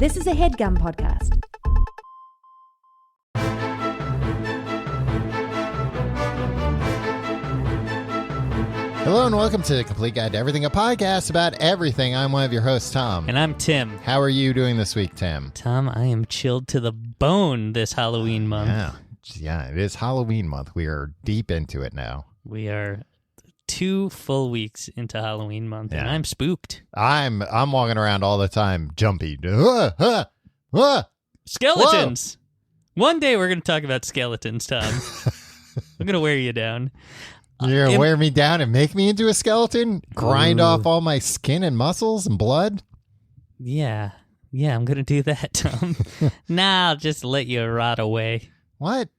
This is a HeadGum podcast. Hello and welcome to The Complete Guide to Everything, a podcast about everything. I'm one of your hosts, Tom. And I'm Tim. How are you doing this week, Tim? Tom, I am chilled to the bone this Halloween month. Yeah, it is Halloween month. We are deep into it now. We are 2 full weeks into Halloween month, and I'm spooked. I'm walking around all the time, jumpy. Skeletons! Whoa. One day we're going to talk about skeletons, Tom. I'm going to wear you down. You're going to wear me down and make me into a skeleton? Grind off all my skin and muscles and blood? Yeah, I'm going to do that, Tom. I'll just let you rot away. What?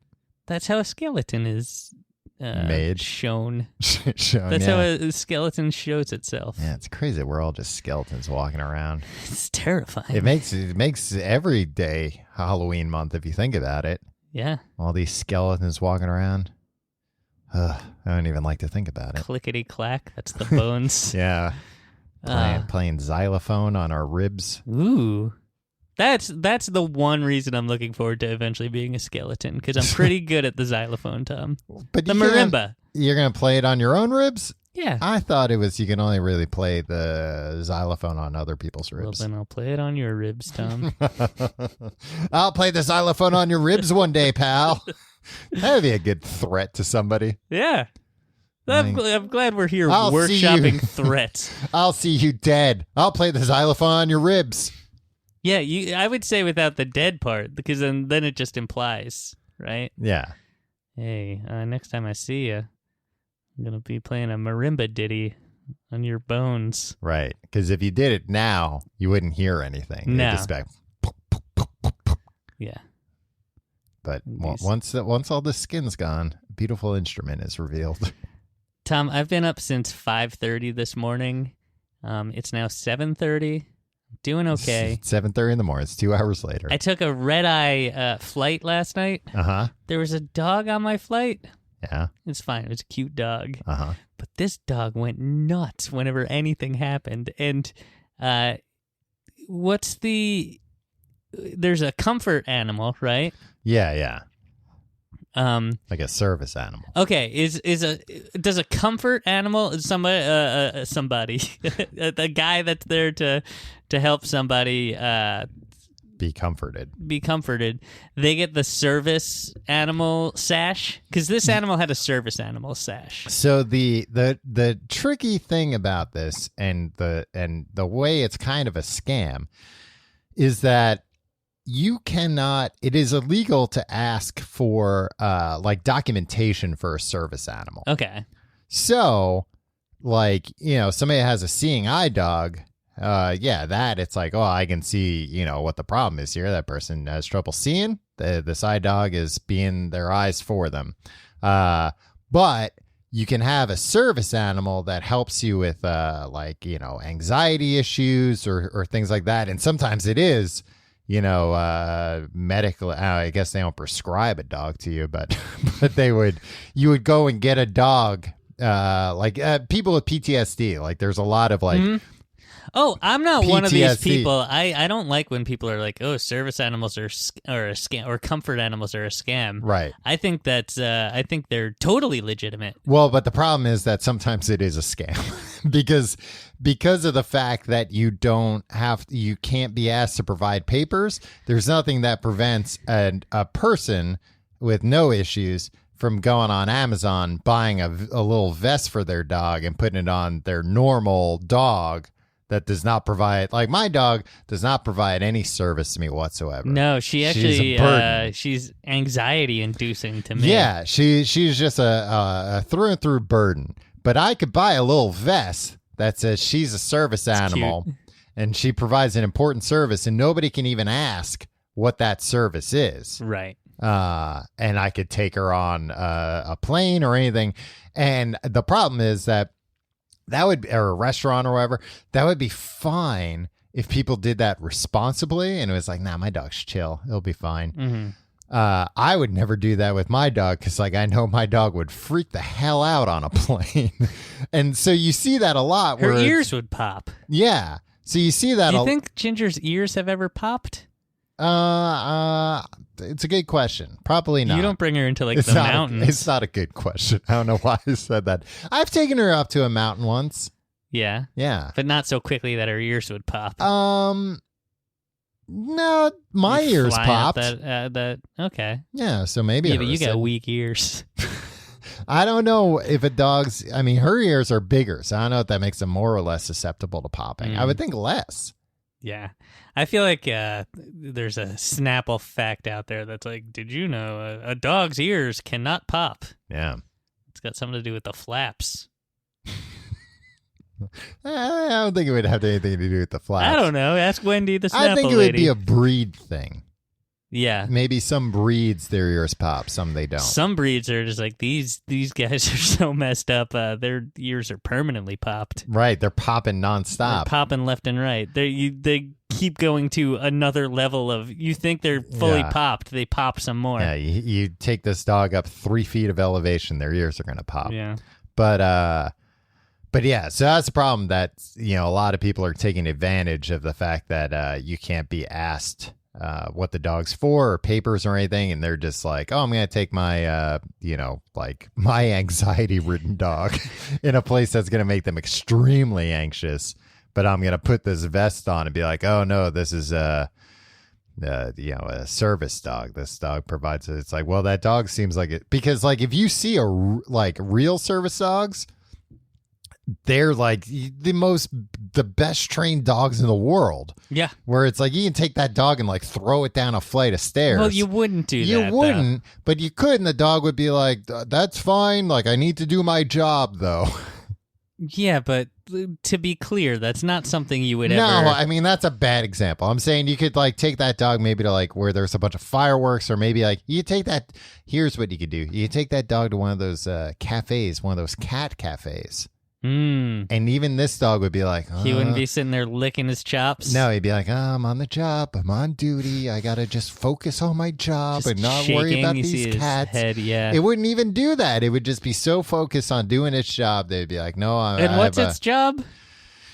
That's how a skeleton is made. Shown. That's how a skeleton shows itself. Yeah, it's crazy. We're all just skeletons walking around. It's terrifying. It makes every day Halloween month if you think about it. Yeah. All these skeletons walking around. I don't even like to think about it. Clickety clack. That's the bones. Yeah. Playing xylophone on our ribs. Ooh. That's the one reason I'm looking forward to eventually being a skeleton, because I'm pretty good at the xylophone, Tom. But the marimba. You're going to play it on your own ribs? Yeah. I thought it was you can only really play the xylophone on other people's ribs. Well, then I'll play it on your ribs, Tom. I'll play the xylophone on your ribs one day, pal. That would be a good threat to somebody. Yeah. I'm glad we're here I'll workshopping threats. I'll see you dead. I'll play the xylophone on your ribs. Yeah, I would say without the dead part, because then it just implies, right? Yeah. Hey, next time I see you, I'm going to be playing a marimba ditty on your bones. Right, because if you did it now, you wouldn't hear anything. No. You'd just be like, yeah. But once all the skin's gone, a beautiful instrument is revealed. Tom, I've been up since 5:30 this morning. It's now 7:30. Doing okay. 7:30 in the morning. It's 2 hours later. I took a red-eye flight last night. Uh-huh. There was a dog on my flight. Yeah. It's fine. It was a cute dog. Uh-huh. But this dog went nuts whenever anything happened. And there's a comfort animal, right? Yeah. Like a service animal. Okay, does a comfort animal somebody a guy that's there to help somebody be comforted? They get the service animal sash, because this animal had a service animal sash. So the tricky thing about this and the way it's kind of a scam is that it is illegal to ask for like documentation for a service animal. Okay. So somebody has a seeing eye dog. It's like, I can see, what the problem is here. That person has trouble seeing. This eye dog is being their eyes for them. But you can have a service animal that helps you with anxiety issues or things like that. And sometimes it is, medical. I guess they don't prescribe a dog to you, but you would go and get a dog, people with PTSD. Like there's a lot of Mm-hmm. Oh, I'm not PTSD. One of these people. I don't like when people are like, "Oh, service animals are a scam," or "comfort animals are a scam." Right. I think I think they're totally legitimate. Well, but the problem is that sometimes it is a scam because of the fact that you can't be asked to provide papers. There's nothing that prevents a person with no issues from going on Amazon, buying a little vest for their dog and putting it on their normal dog. That does not provide, like my dog does not provide any service to me whatsoever. No, she actually, she's anxiety inducing to me. Yeah, she's just a through and through burden. But I could buy a little vest that says she's a service animal and she provides an important service and nobody can even ask what that service is. Right. And I could take her on a plane or anything. And the problem is that would, or a restaurant or whatever, that would be fine if people did that responsibly and it was like, nah, my dog's chill. It'll be fine. Mm-hmm. I would never do that with my dog because, like, I know my dog would freak the hell out on a plane. And so you see that a lot. Her where ears would pop. Yeah. So you see that. Do you think Ginger's ears have ever popped? It's a good question. Probably not. You don't bring her into the mountains. It's not a good question. I don't know why I said that. I've taken her up to a mountain once. Yeah. Yeah. But not so quickly that her ears would pop. No, my ears popped. Okay. Yeah, so maybe. Yeah, but you got weak ears. I don't know if a dog's. I mean, her ears are bigger, so I don't know if that makes them more or less susceptible to popping. I would think less. Yeah, I feel like there's a Snapple fact out there that's like, did you know a dog's ears cannot pop? Yeah, it's got something to do with the flaps. I don't think it would have anything to do with the flaps. I don't know. Ask Wendy, the Snapple I think it lady. would be a breed thing. Yeah. Maybe some breeds, their ears pop, some they don't. Some breeds are just like, these guys are so messed up, their ears are permanently popped. Right, they're popping nonstop. They're popping left and right. They keep going to another level of, you think they're fully popped, they pop some more. Yeah, you take this dog up 3 feet of elevation, their ears are going to pop. Yeah. But yeah, so that's the problem that, a lot of people are taking advantage of the fact that you can't be asked what the dog's for or papers or anything. And they're just like, oh, I'm going to take my, my anxiety-ridden dog in a place that's going to make them extremely anxious. But I'm going to put this vest on and be like, oh, no, this is a service dog. This dog provides it. It's like, well, that dog seems like it. Because, if you see real service dogs, they're the best trained dogs in the world. Yeah. Where it's like you can take that dog and throw it down a flight of stairs. Well, you wouldn't do that. You wouldn't, but you could, and the dog would be like, that's fine. I need to do my job, though. Yeah, but to be clear, that's not something you would ever... No, I mean, that's a bad example. I'm saying you could, take that dog maybe to, where there's a bunch of fireworks, or maybe, you take that... Here's what you could do. You take that dog to one of those cafes, one of those cat cafes. And even this dog would be like, he wouldn't be sitting there licking his chops. No, he'd be like, I'm on the job. I'm on duty. I got to just focus on my job and not worry about these cats. Head, yeah. It wouldn't even do that. It would just be so focused on doing its job. They'd be like, no, And what's its job?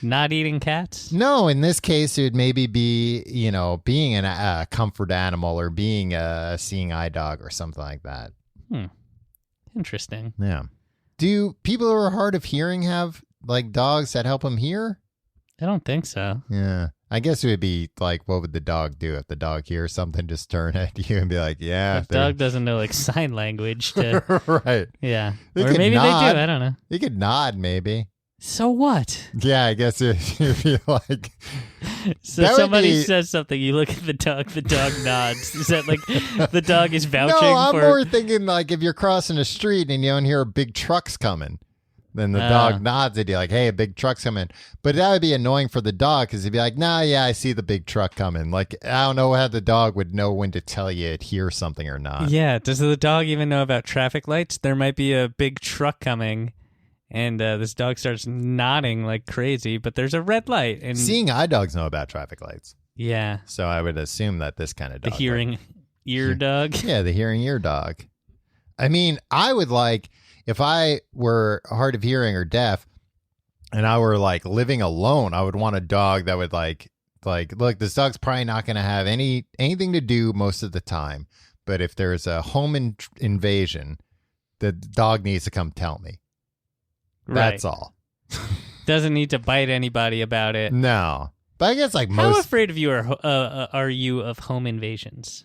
Not eating cats? No, in this case, it would maybe be, being a comfort animal or being a seeing eye dog or something like that. Interesting. Yeah. Do people who are hard of hearing have dogs that help them hear? I don't think so. Yeah. I guess it would be what would the dog do if the dog hears something? Just turn at you and be like, yeah. The dog doesn't know sign language. Right. Yeah. Or maybe nod. they do. I don't know. You could nod maybe. So what? Yeah, I guess if you So somebody says something, you look at the dog nods. Is that the dog is vouching for... No, I'm more thinking if you're crossing a street and you don't hear big trucks coming, then the dog nods at you hey, a big truck's coming. But that would be annoying for the dog because he'd be like, nah, yeah, I see the big truck coming. I don't know how the dog would know when to tell you it hears something or not. Yeah, does the dog even know about traffic lights? There might be a big truck coming. And this dog starts nodding like crazy, but there's a red light. And seeing eye dogs know about traffic lights. Yeah. So I would assume that this kind of dog. The hearing ear dog? Yeah, the hearing ear dog. I mean, I would if I were hard of hearing or deaf and I were living alone, I would want a dog that would look, this dog's probably not going to have anything to do most of the time. But if there's a home invasion, the dog needs to come tell me. That's all. Doesn't need to bite anybody about it. No. But I guess most... How afraid of you are you of home invasions?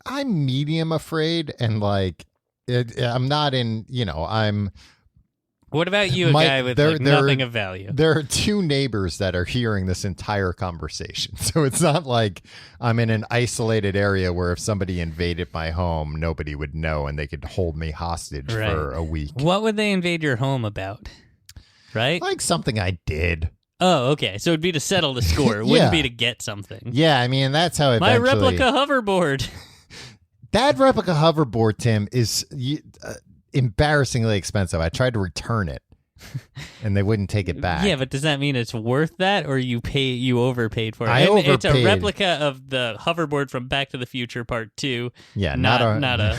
I'm medium afraid and I'm not in, I'm... What about you, a guy with nothing of value? There are two neighbors that are hearing this entire conversation. So it's not like I'm in an isolated area where if somebody invaded my home, nobody would know and they could hold me hostage for a week. What would they invade your home about? Right? Something I did. Oh, okay. So it'd be to settle the score. It wouldn't be to get something. Yeah, I mean, that's how My replica hoverboard. That replica hoverboard, Tim, is... embarrassingly expensive. I tried to return it and they wouldn't take it back. Yeah, but does that mean it's worth that or you overpaid for it? I overpaid. It's a replica of the hoverboard from Back to the Future Part 2. Yeah, not a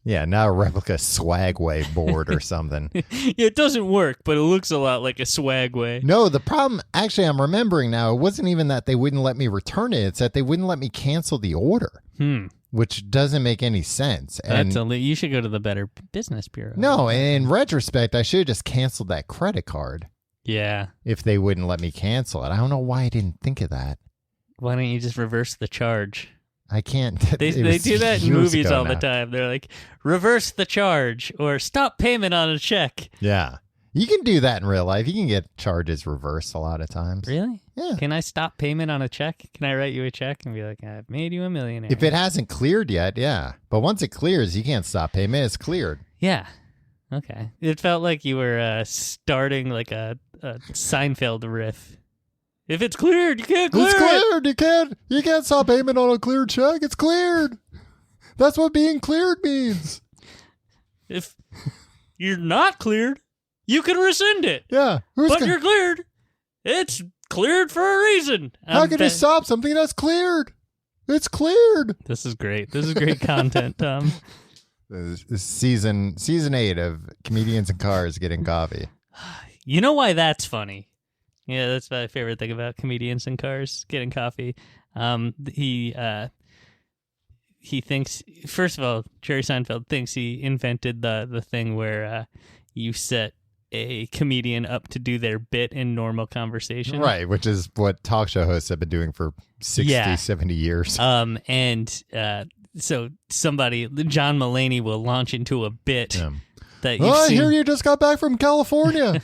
Yeah, not a replica Swagway board or something. It doesn't work, but it looks a lot like a Swagway. No, the problem, actually, I'm remembering now, it wasn't even that they wouldn't let me return it. It's that they wouldn't let me cancel the order, which doesn't make any sense. And you should go to the Better Business Bureau. no, in retrospect, I should have just canceled that credit card. Yeah. If they wouldn't let me cancel it. I don't know why I didn't think of that. Why don't you just reverse the charge? I can't. They do that in movies all the time. They're like, reverse the charge or stop payment on a check. Yeah. You can do that in real life. You can get charges reversed a lot of times. Really? Yeah. Can I stop payment on a check? Can I write you a check and be like, I've made you a millionaire? If it hasn't cleared yet, yeah. But once it clears, you can't stop payment. It's cleared. Yeah. Okay. It felt like you were starting like a Seinfeld riff. If it's cleared, you can't clear it. It's cleared. You can't stop payment on a cleared check. It's cleared. That's what being cleared means. If you're not cleared, you can rescind it. Yeah. But you're cleared. It's cleared for a reason. How can you stop something that's cleared? It's cleared. This is great. This is great content, Tom. This is season 8 of Comedians in Cars Getting Coffee. You know why that's funny? Yeah, that's my favorite thing about Comedians in Cars Getting Coffee. He thinks, first of all, Jerry Seinfeld thinks he invented the thing where you set a comedian up to do their bit in normal conversation. Right, which is what talk show hosts have been doing for 60, 70 years. So somebody, John Mulaney, will launch into a bit that I hear you just got back from California.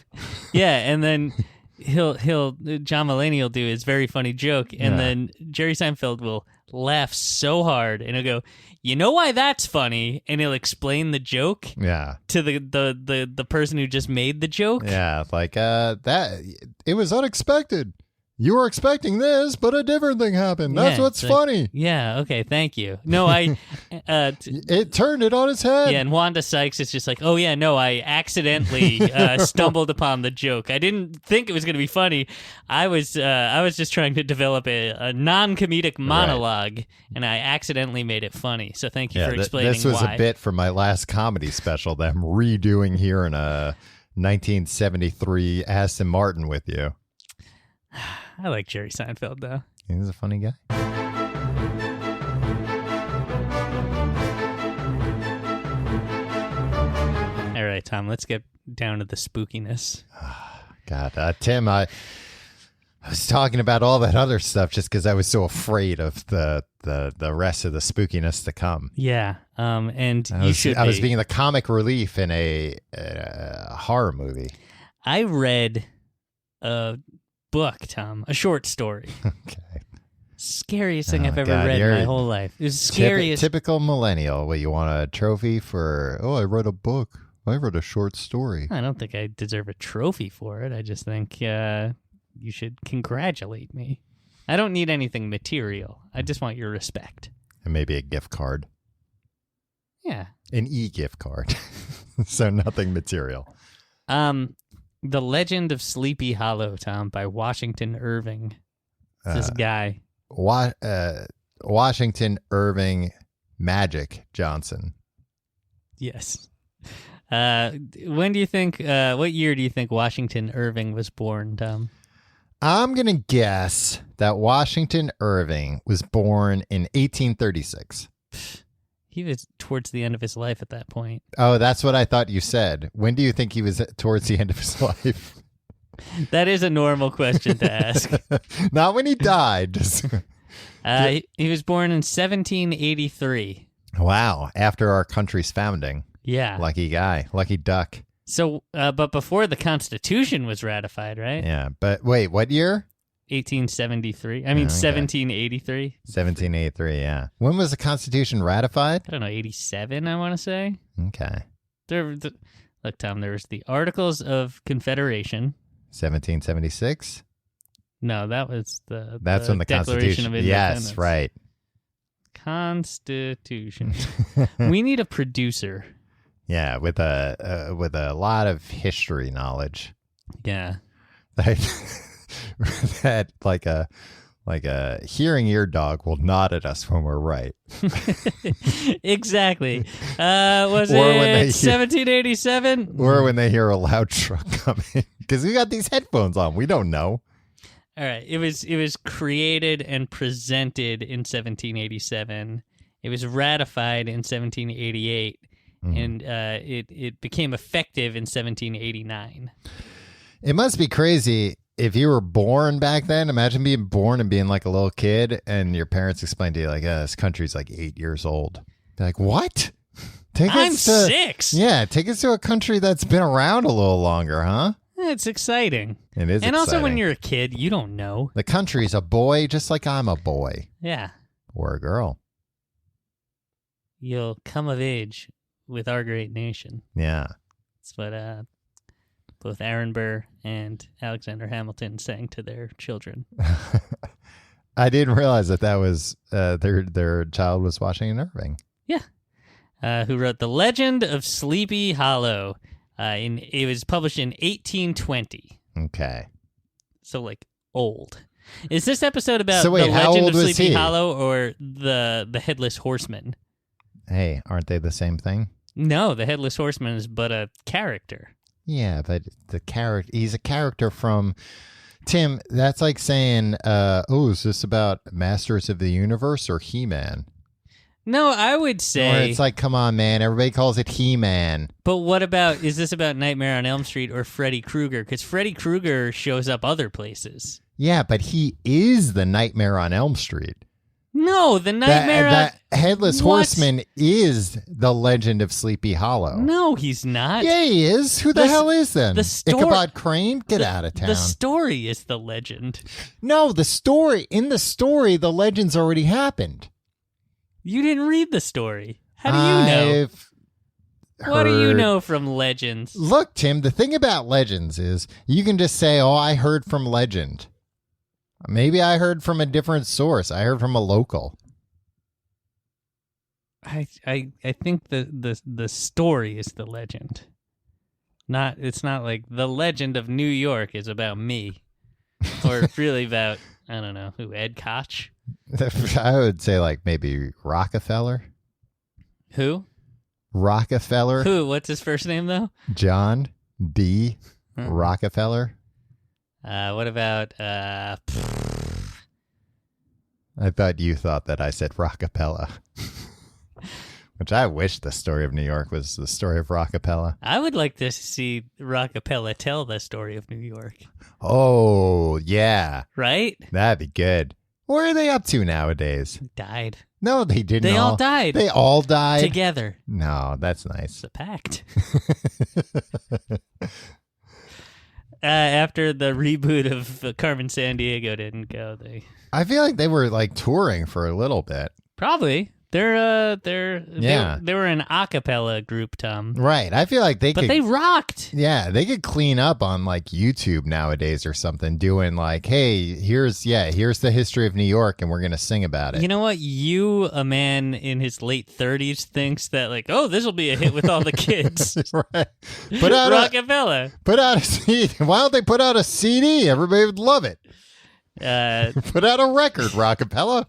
Yeah, and then John Mulaney will do his very funny joke, and then Jerry Seinfeld will laugh so hard, and he'll go, "You know why that's funny?" And he'll explain the joke to the person who just made the joke. Yeah, like that. It was unexpected. You were expecting this, but a different thing happened. That's what's funny. Yeah, okay, thank you. No, it turned it on its head. Yeah, and Wanda Sykes is just like, oh yeah, no, I accidentally stumbled upon the joke. I didn't think it was going to be funny. I was just trying to develop a non-comedic monologue, and I accidentally made it funny. So thank you for explaining why. This was a bit from my last comedy special that I'm redoing here in a 1973 Aston Martin with you. I like Jerry Seinfeld, though. He's a funny guy. All right, Tom, let's get down to the spookiness. God, Tim, I was talking about all that other stuff just because I was so afraid of the rest of the spookiness to come. Yeah, and I was being the comic relief in a horror movie. I read a book, Tom, a short story. Okay. Scariest thing I've ever read in my whole life. It was scariest. Typical millennial. What, you want a trophy for? Oh, I wrote a book. I wrote a short story. I don't think I deserve a trophy for it. I just think you should congratulate me. I don't need anything material. I just want your respect. And maybe a gift card. Yeah. An e-gift card. So nothing material. The Legend of Sleepy Hollow, Tom, by Washington Irving. This guy. Washington Irving Magic Johnson. Yes. When do you think, what year do you think Washington Irving was born, Tom? I'm going to guess that Washington Irving was born in 1836. He was towards the end of his life at that point. Oh, that's what I thought you said. When do you think he was towards the end of his life? That is a normal question to ask. Not when he died. He was born in 1783. Wow. After our country's founding. Yeah. Lucky guy. Lucky duck. So, but before the Constitution was ratified, right? Yeah. But wait, what year? 1873. I mean, 1783. 1783, yeah. When was the Constitution ratified? I don't know, 87, I want to say. Okay. Look, Tom, there was the Articles of Confederation. 1776? No, that was That's when the Declaration of Independence. Yes, right. Constitution. We need a producer. Yeah, with a lot of history knowledge. Yeah. That like a Like a hearing ear dog will nod at us when we're right. Exactly. Was Or when it they 1787? Or when they hear a loud truck coming. Because we got these headphones on. We don't know. All right. It was created and presented in 1787. It was ratified in 1788. And it became effective in 1789. It must be crazy if you were born back then. Imagine being born and being like a little kid and your parents explain to you like, this country's like 8 years old. Be like, what? I'm 6. Yeah, take us to a country that's been around a little longer, huh? It's exciting. It is And exciting. also when you're a kid, you don't know. The country's a boy just like I'm a boy. Yeah. Or a girl. You'll come of age with our great nation. Yeah. That's what both Aaron Burr and Alexander Hamilton sang to their children. I didn't realize that was their child was Washington Irving. Yeah. Who wrote The Legend of Sleepy Hollow. It was published in 1820. Okay. So, like, old. Is this episode about So wait, The how Legend old of was Sleepy he? Hollow or the Headless Horseman? Hey, aren't they the same thing? No, the Headless Horseman is but a character. Yeah, but he's a character from Tim. That's like saying, is this about Masters of the Universe or He-Man? No, I would Or say... it's like, come on, man. Everybody calls it He-Man. But what about, is this about Nightmare on Elm Street or Freddy Krueger? Because Freddy Krueger shows up other places. Yeah, but he is the Nightmare on Elm Street. No, the Nightmare That Headless What? Horseman is the Legend of Sleepy Hollow. No, he's not. Yeah, he is. Who the hell is then? Ichabod Crane? Get out of town. The story is the legend. No, in the story, the legend's already happened. You didn't read the story. How do you know? What do you know from legends? Look, Tim, the thing about legends is you can just say, I heard from legend. Maybe I heard from a different source. I heard from a local. I think the story is the legend. It's not like the legend of New York is about me. Or really about, I don't know, who, Ed Koch? I would say like maybe Rockefeller. Who? Rockefeller. Who? What's his first name, though? John D. Rockefeller. What about... I thought you thought that I said Rockapella. Which I wish the story of New York was the story of Rockapella. I would like to see Rockapella tell the story of New York. Oh, yeah. Right? That'd be good. What are they up to nowadays? Died. No, they didn't. They all died. They all died? Together. No, that's nice. It's a pact. After the reboot of Carmen Sandiego didn't go, I feel like they were like touring for a little bit. Probably. They were an a cappella group, Tom. Right. I feel like But they rocked. Yeah, they could clean up on like YouTube nowadays or something, doing like, hey, here's the history of New York and we're gonna sing about it. You know what? You, a man in his late 30s, thinks that like, this will be a hit with all the kids. Right. Rockapella. Put out a CD. Why don't they put out a CD? Everybody would love it. Put out a record, Rockapella.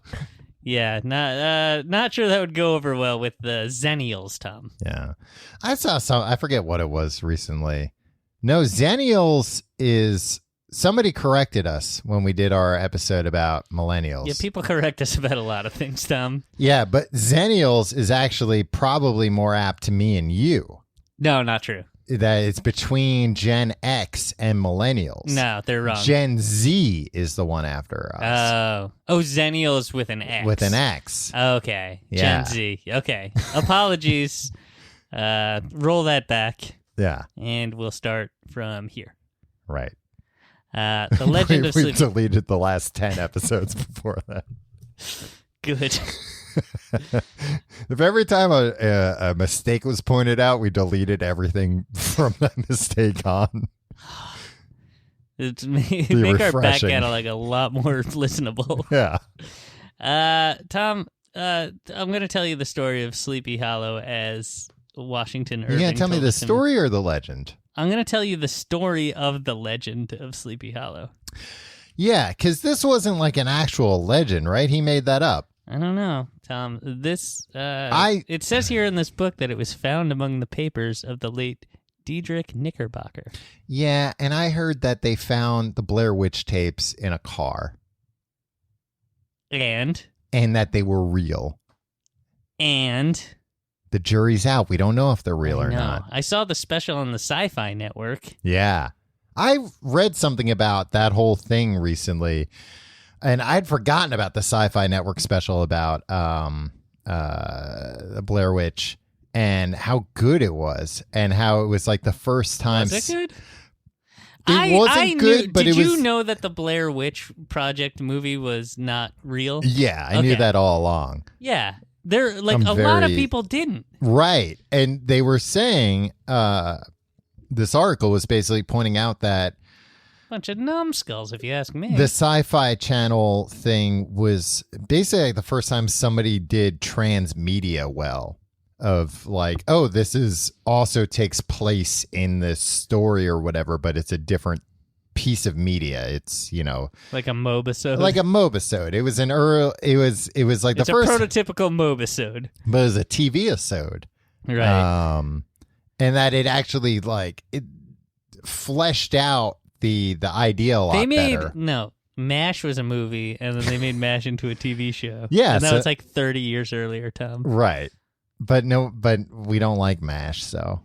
Yeah, not sure that would go over well with the Zennials, Tom. Yeah. I saw I forget what it was recently. No, Zennials is, somebody corrected us when we did our episode about millennials. Yeah, people correct us about a lot of things, Tom. Yeah, but Zennials is actually probably more apt to me and you. No, not true. That it's between Gen X and millennials. No, they're wrong. Gen Z is the one after us. Zennials with an X. With an X. Okay. Yeah. Gen Z. Okay. Apologies. Roll that back. Yeah. And we'll start from here. Right. The Legend of We've Sleepy... deleted the last 10 episodes before that. Good. If every time a mistake was pointed out, we deleted everything from that mistake on. It's make our back refreshing. catalog a lot more listenable. Yeah. Tom, I'm going to tell you the story of Sleepy Hollow as Washington Irving. You going to tell me told the it to me. story or the legend? I'm going to tell you the story of the legend of Sleepy Hollow. Yeah, because this wasn't like an actual legend, right? He made that up. I don't know, Tom. It says here in this book that it was found among the papers of the late Diedrich Knickerbocker. Yeah, and I heard that they found the Blair Witch tapes in a car. And that they were real. And the jury's out. We don't know if they're real or not. I saw the special on the Sci-Fi Network. Yeah. I read something about that whole thing recently, and I'd forgotten about the Sci-Fi Network special about the Blair Witch and how good it was, and how it was like the first time. Was it good? It wasn't good, but did you know that the Blair Witch Project movie was not real? Yeah, I knew that all along. Yeah. There, like, a lot of people didn't. Right. And they were saying, this article was basically pointing out that bunch of numbskulls, if you ask me. The Sci-Fi Channel thing was basically like the first time somebody did transmedia well. Of like, oh, this is also takes place in this story or whatever, but it's a different piece of media. It's, you know, like a mobisode. Like a mobisode. It was an it was like it's the first prototypical mobisode, but it was a TV-isode, right? And that it actually like it fleshed out the idea a lot better. MASH was a movie, and then they made MASH into a TV show. Yeah, and that was like 30 years earlier, Tom. Right. But we don't like MASH, so.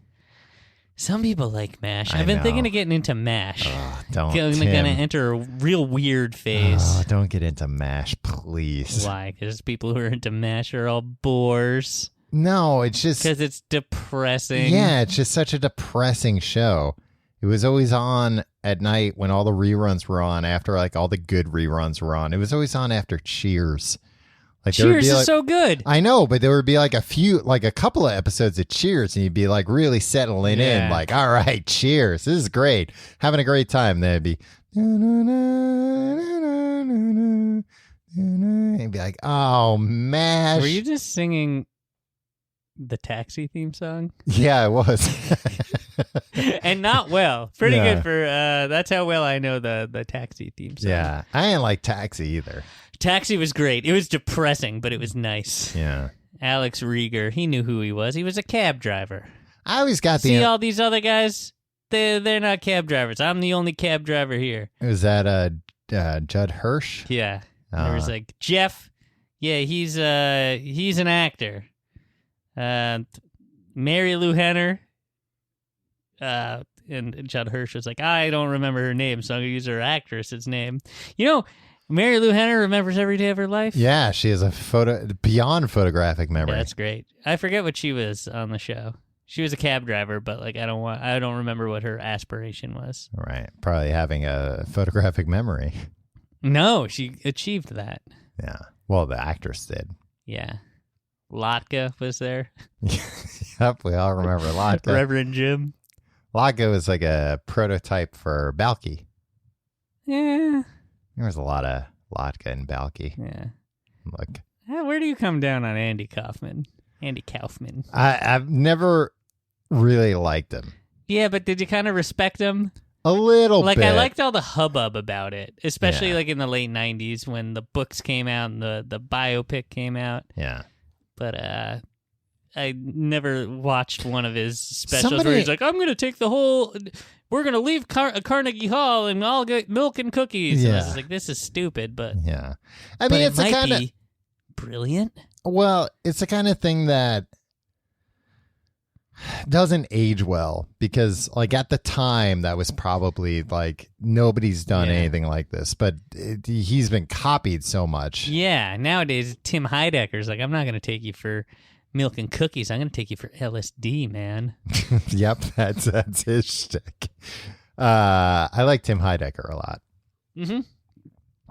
Some people like MASH. I've been thinking of getting into MASH. Don't. I'm going to enter a real weird phase. Oh, don't get into MASH, please. Why? Because people who are into MASH are all bores. No, it's just because it's depressing. Yeah, it's just such a depressing show. It was always on at night when all the reruns were on. After like all the good reruns were on, it was always on after Cheers. Like, Cheers is so good. I know, but there would be like a couple of episodes of Cheers, and you'd be like really settling in, like, all right, Cheers, this is great, having a great time. Then it'd be, and you'd be like, oh, MASH. Were you just singing the Taxi theme song? Yeah, it was. And not well. Pretty good for, that's how well I know the Taxi theme song. Yeah, I didn't like Taxi either. Taxi was great. It was depressing, but it was nice. Yeah. Alex Rieger, he knew who he was. He was a cab driver. I always got See all these other guys? They're not cab drivers. I'm the only cab driver here. Was that Judd Hirsch? Yeah. There was like Jeff. Yeah, he's an actor. Mary Lou Henner. And Judd Hirsch was like, I don't remember her name, so I'm gonna use her actress's name. You know, Mary Lou Henner remembers every day of her life. Yeah, she has a beyond photographic memory. Yeah, that's great. I forget what she was on the show. She was a cab driver, but like I don't remember what her aspiration was. Right, probably having a photographic memory. No, she achieved that. Yeah, well, the actress did. Yeah, Lotka was there. Yep, we all remember Lotka. Reverend Jim. Lotka was like a prototype for Balky. Yeah. There was a lot of Lotka and Balky. Yeah. Look. Where do you come down on Andy Kaufman? I've never really liked him. Yeah, but did you kind of respect him? A little bit. Like, I liked all the hubbub about it, especially like in the late 90s when the books came out and the biopic came out. Yeah. But I never watched one of his specials where he's like, I'm going to take we're going to leave Carnegie Hall and I'll get milk and cookies. Yeah. And I was just like, this is stupid, but yeah. I mean, it's it might be brilliant. Well, it's the kind of thing that doesn't age well because like at the time that was probably like nobody's done anything like this, but he's been copied so much. Yeah. Nowadays, Tim Heidecker's like, I'm not going to take you for milk and cookies. I'm going to take you for LSD, man. Yep, that's his shtick. I like Tim Heidecker a lot. Mm-hmm.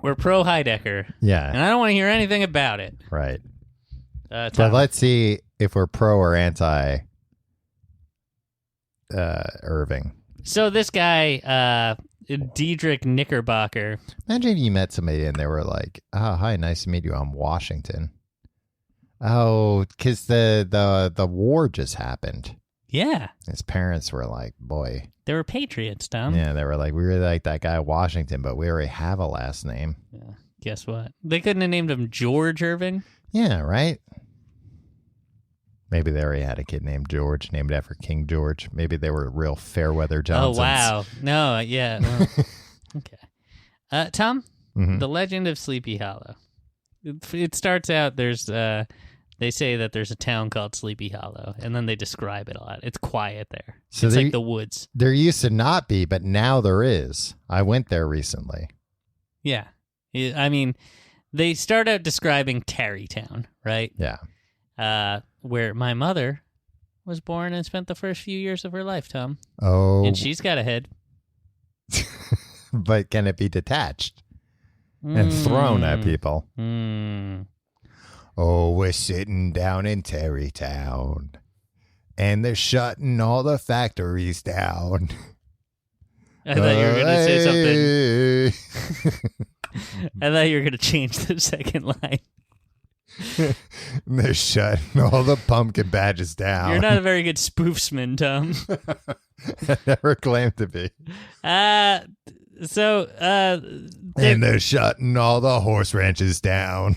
We're pro Heidecker. Yeah. And I don't want to hear anything about it. Right. But let's see if we're pro or anti Irving. So this guy, Diedrich Knickerbocker. Imagine you met somebody and they were like, oh, hi, nice to meet you. I'm Washington. Oh, because the war just happened. Yeah. His parents were like, boy. They were patriots, Tom. Yeah, they were like, we really like that guy Washington, but we already have a last name. Yeah. Guess what? They couldn't have named him George Irving. Yeah, right? Maybe they already had a kid named George, named after King George. Maybe they were real Fairweather Johnsons. Oh, wow. No, yeah. Well, okay. Tom, The Legend of Sleepy Hollow. It starts out, they say that there's a town called Sleepy Hollow, and then they describe it a lot. It's quiet there. So it's like the woods. There used to not be, but now there is. I went there recently. Yeah. I mean, they start out describing Tarrytown, right? Yeah. Where my mother was born and spent the first few years of her life, Tom. Oh. And she's got a head. But can it be detached and thrown at people? Oh, we're sitting down in Tarrytown, and they're shutting all the factories down. I thought you were going to say something. I thought you were going to change the second line. They're shutting all the pumpkin badges down. You're not a very good spoofsman, Tom. I never claimed to be. And they're shutting all the horse ranches down.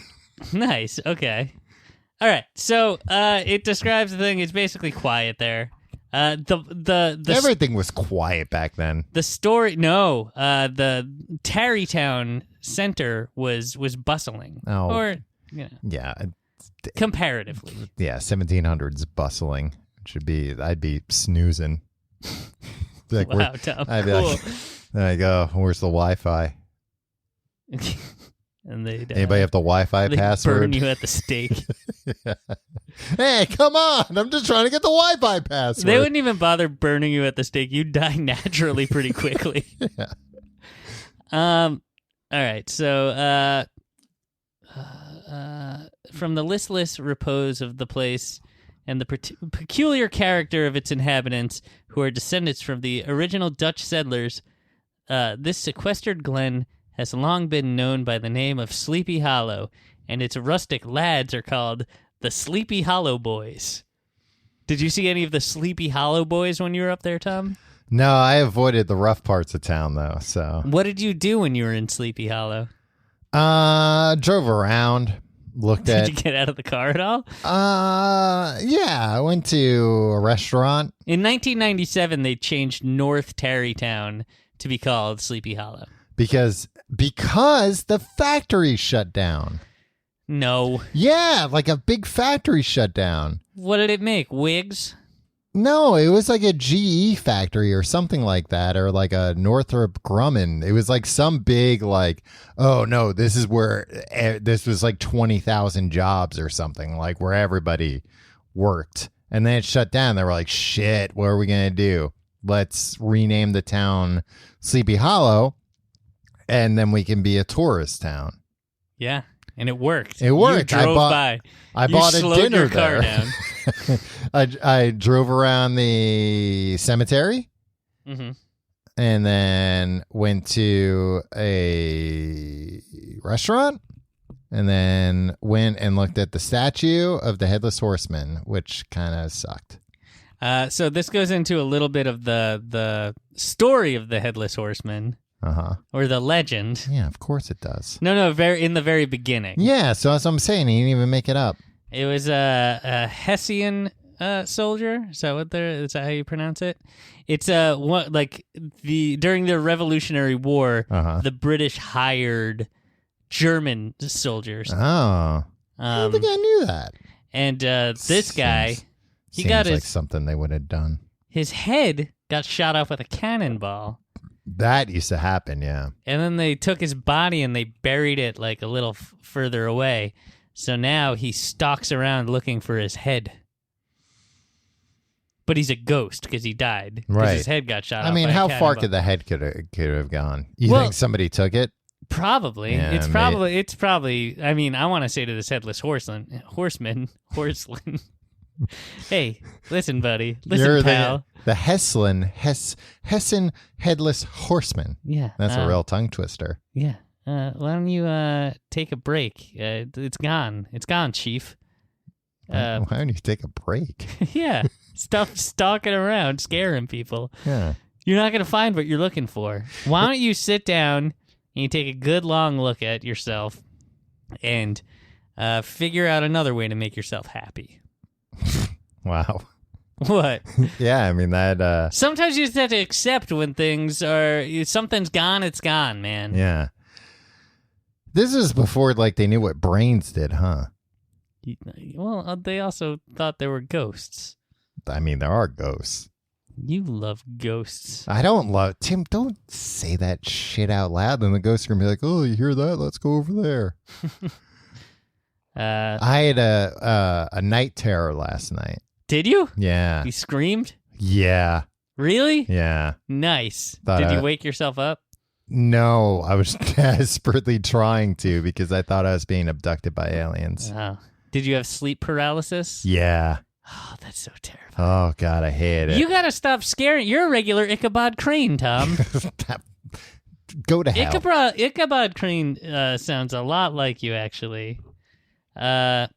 Nice. Okay. All right. So it describes the thing. It's basically quiet there. Everything was quiet back then. The story. No. The Tarrytown center was bustling. Oh. Or yeah. Comparatively. Yeah. 1700s bustling. Should be. I'd be snoozing. Like, wow, Tom. I'd be cool. like, there you go. Where's the Wi-Fi? And they anybody have the Wi-Fi password? Burn you at the stake. Yeah. Hey, come on! I'm just trying to get the Wi-Fi password. They wouldn't even bother burning you at the stake. You'd die naturally pretty quickly. Yeah. All right. So, from the listless repose of the place and the peculiar character of its inhabitants, who are descendants from the original Dutch settlers, this sequestered glen has long been known by the name of Sleepy Hollow, and its rustic lads are called the Sleepy Hollow Boys. Did you see any of the Sleepy Hollow Boys when you were up there, Tom? No, I avoided the rough parts of town, though. So, what did you do when you were in Sleepy Hollow? Drove around, looked at. Did you get out of the car at all? Yeah, I went to a restaurant. In 1997, they changed North Tarrytown to be called Sleepy Hollow. Because the factory shut down. No. Yeah, like a big factory shut down. What did it make? Wigs? No, it was like a GE factory or something like that, or like a Northrop Grumman. It was like some big, like, oh no, this is where this was like 20,000 jobs or something, like where everybody worked. And then it shut down. They were like, shit, what are we going to do? Let's rename the town Sleepy Hollow. And then we can be a tourist town. Yeah, and it worked. It worked. You drove by. I bought a dinner your car there. Down. I drove around the cemetery, and then went to a restaurant, and then went and looked at the statue of the Headless Horseman, which kind of sucked. So this goes into a little bit of the story of the Headless Horseman. Or the legend. Yeah, of course it does. No, in the very beginning. Yeah, so that's what I'm saying. He didn't even make it up. It was a Hessian soldier. Is that how you pronounce it? It's during the Revolutionary War, the British hired German soldiers. Oh, I don't think I knew that. And this guy, he seems got like something they would have done. His head got shot off with a cannonball. That used to happen, yeah. And then they took his body and they buried it like a little further away. So now he stalks around looking for his head. But he's a ghost because he died. Because his head got shot off. I mean, how far could the head could have gone? You think somebody took it? Probably. Yeah, it's probably. I mean, I want to say to this Headless Horseman. Hey, listen, buddy. Listen, pal. The Hessen Headless Horseman. Yeah. That's a real tongue twister. Yeah. Why don't you take a break? It's gone. It's gone, Chief. Why don't you take a break? Yeah. Stop stalking around, scaring people. Yeah. You're not going to find what you're looking for. Why don't you sit down and you take a good long look at yourself and figure out another way to make yourself happy. Wow. What? Yeah, I mean that. Sometimes you just have to accept when something's gone, it's gone, man. Yeah. This is before like they knew what brains did, huh? Well, they also thought there were ghosts. I mean, there are ghosts. You love ghosts. I don't love Tim. Don't say that shit out loud. Then the ghosts are gonna be like, "Oh, you hear that? Let's go over there." I had a night terror last night. Did you? Yeah. You screamed? Yeah. Really? Yeah. Nice. Thought Did you wake yourself up? No, I was desperately trying to because I thought I was being abducted by aliens. Oh. Did you have sleep paralysis? Yeah. Oh, that's so terrible. Oh, God, I hate it. You got to stop scaring. You're a regular Ichabod Crane, Tom. Go to hell. Ichabod Crane sounds a lot like you, actually. Tall.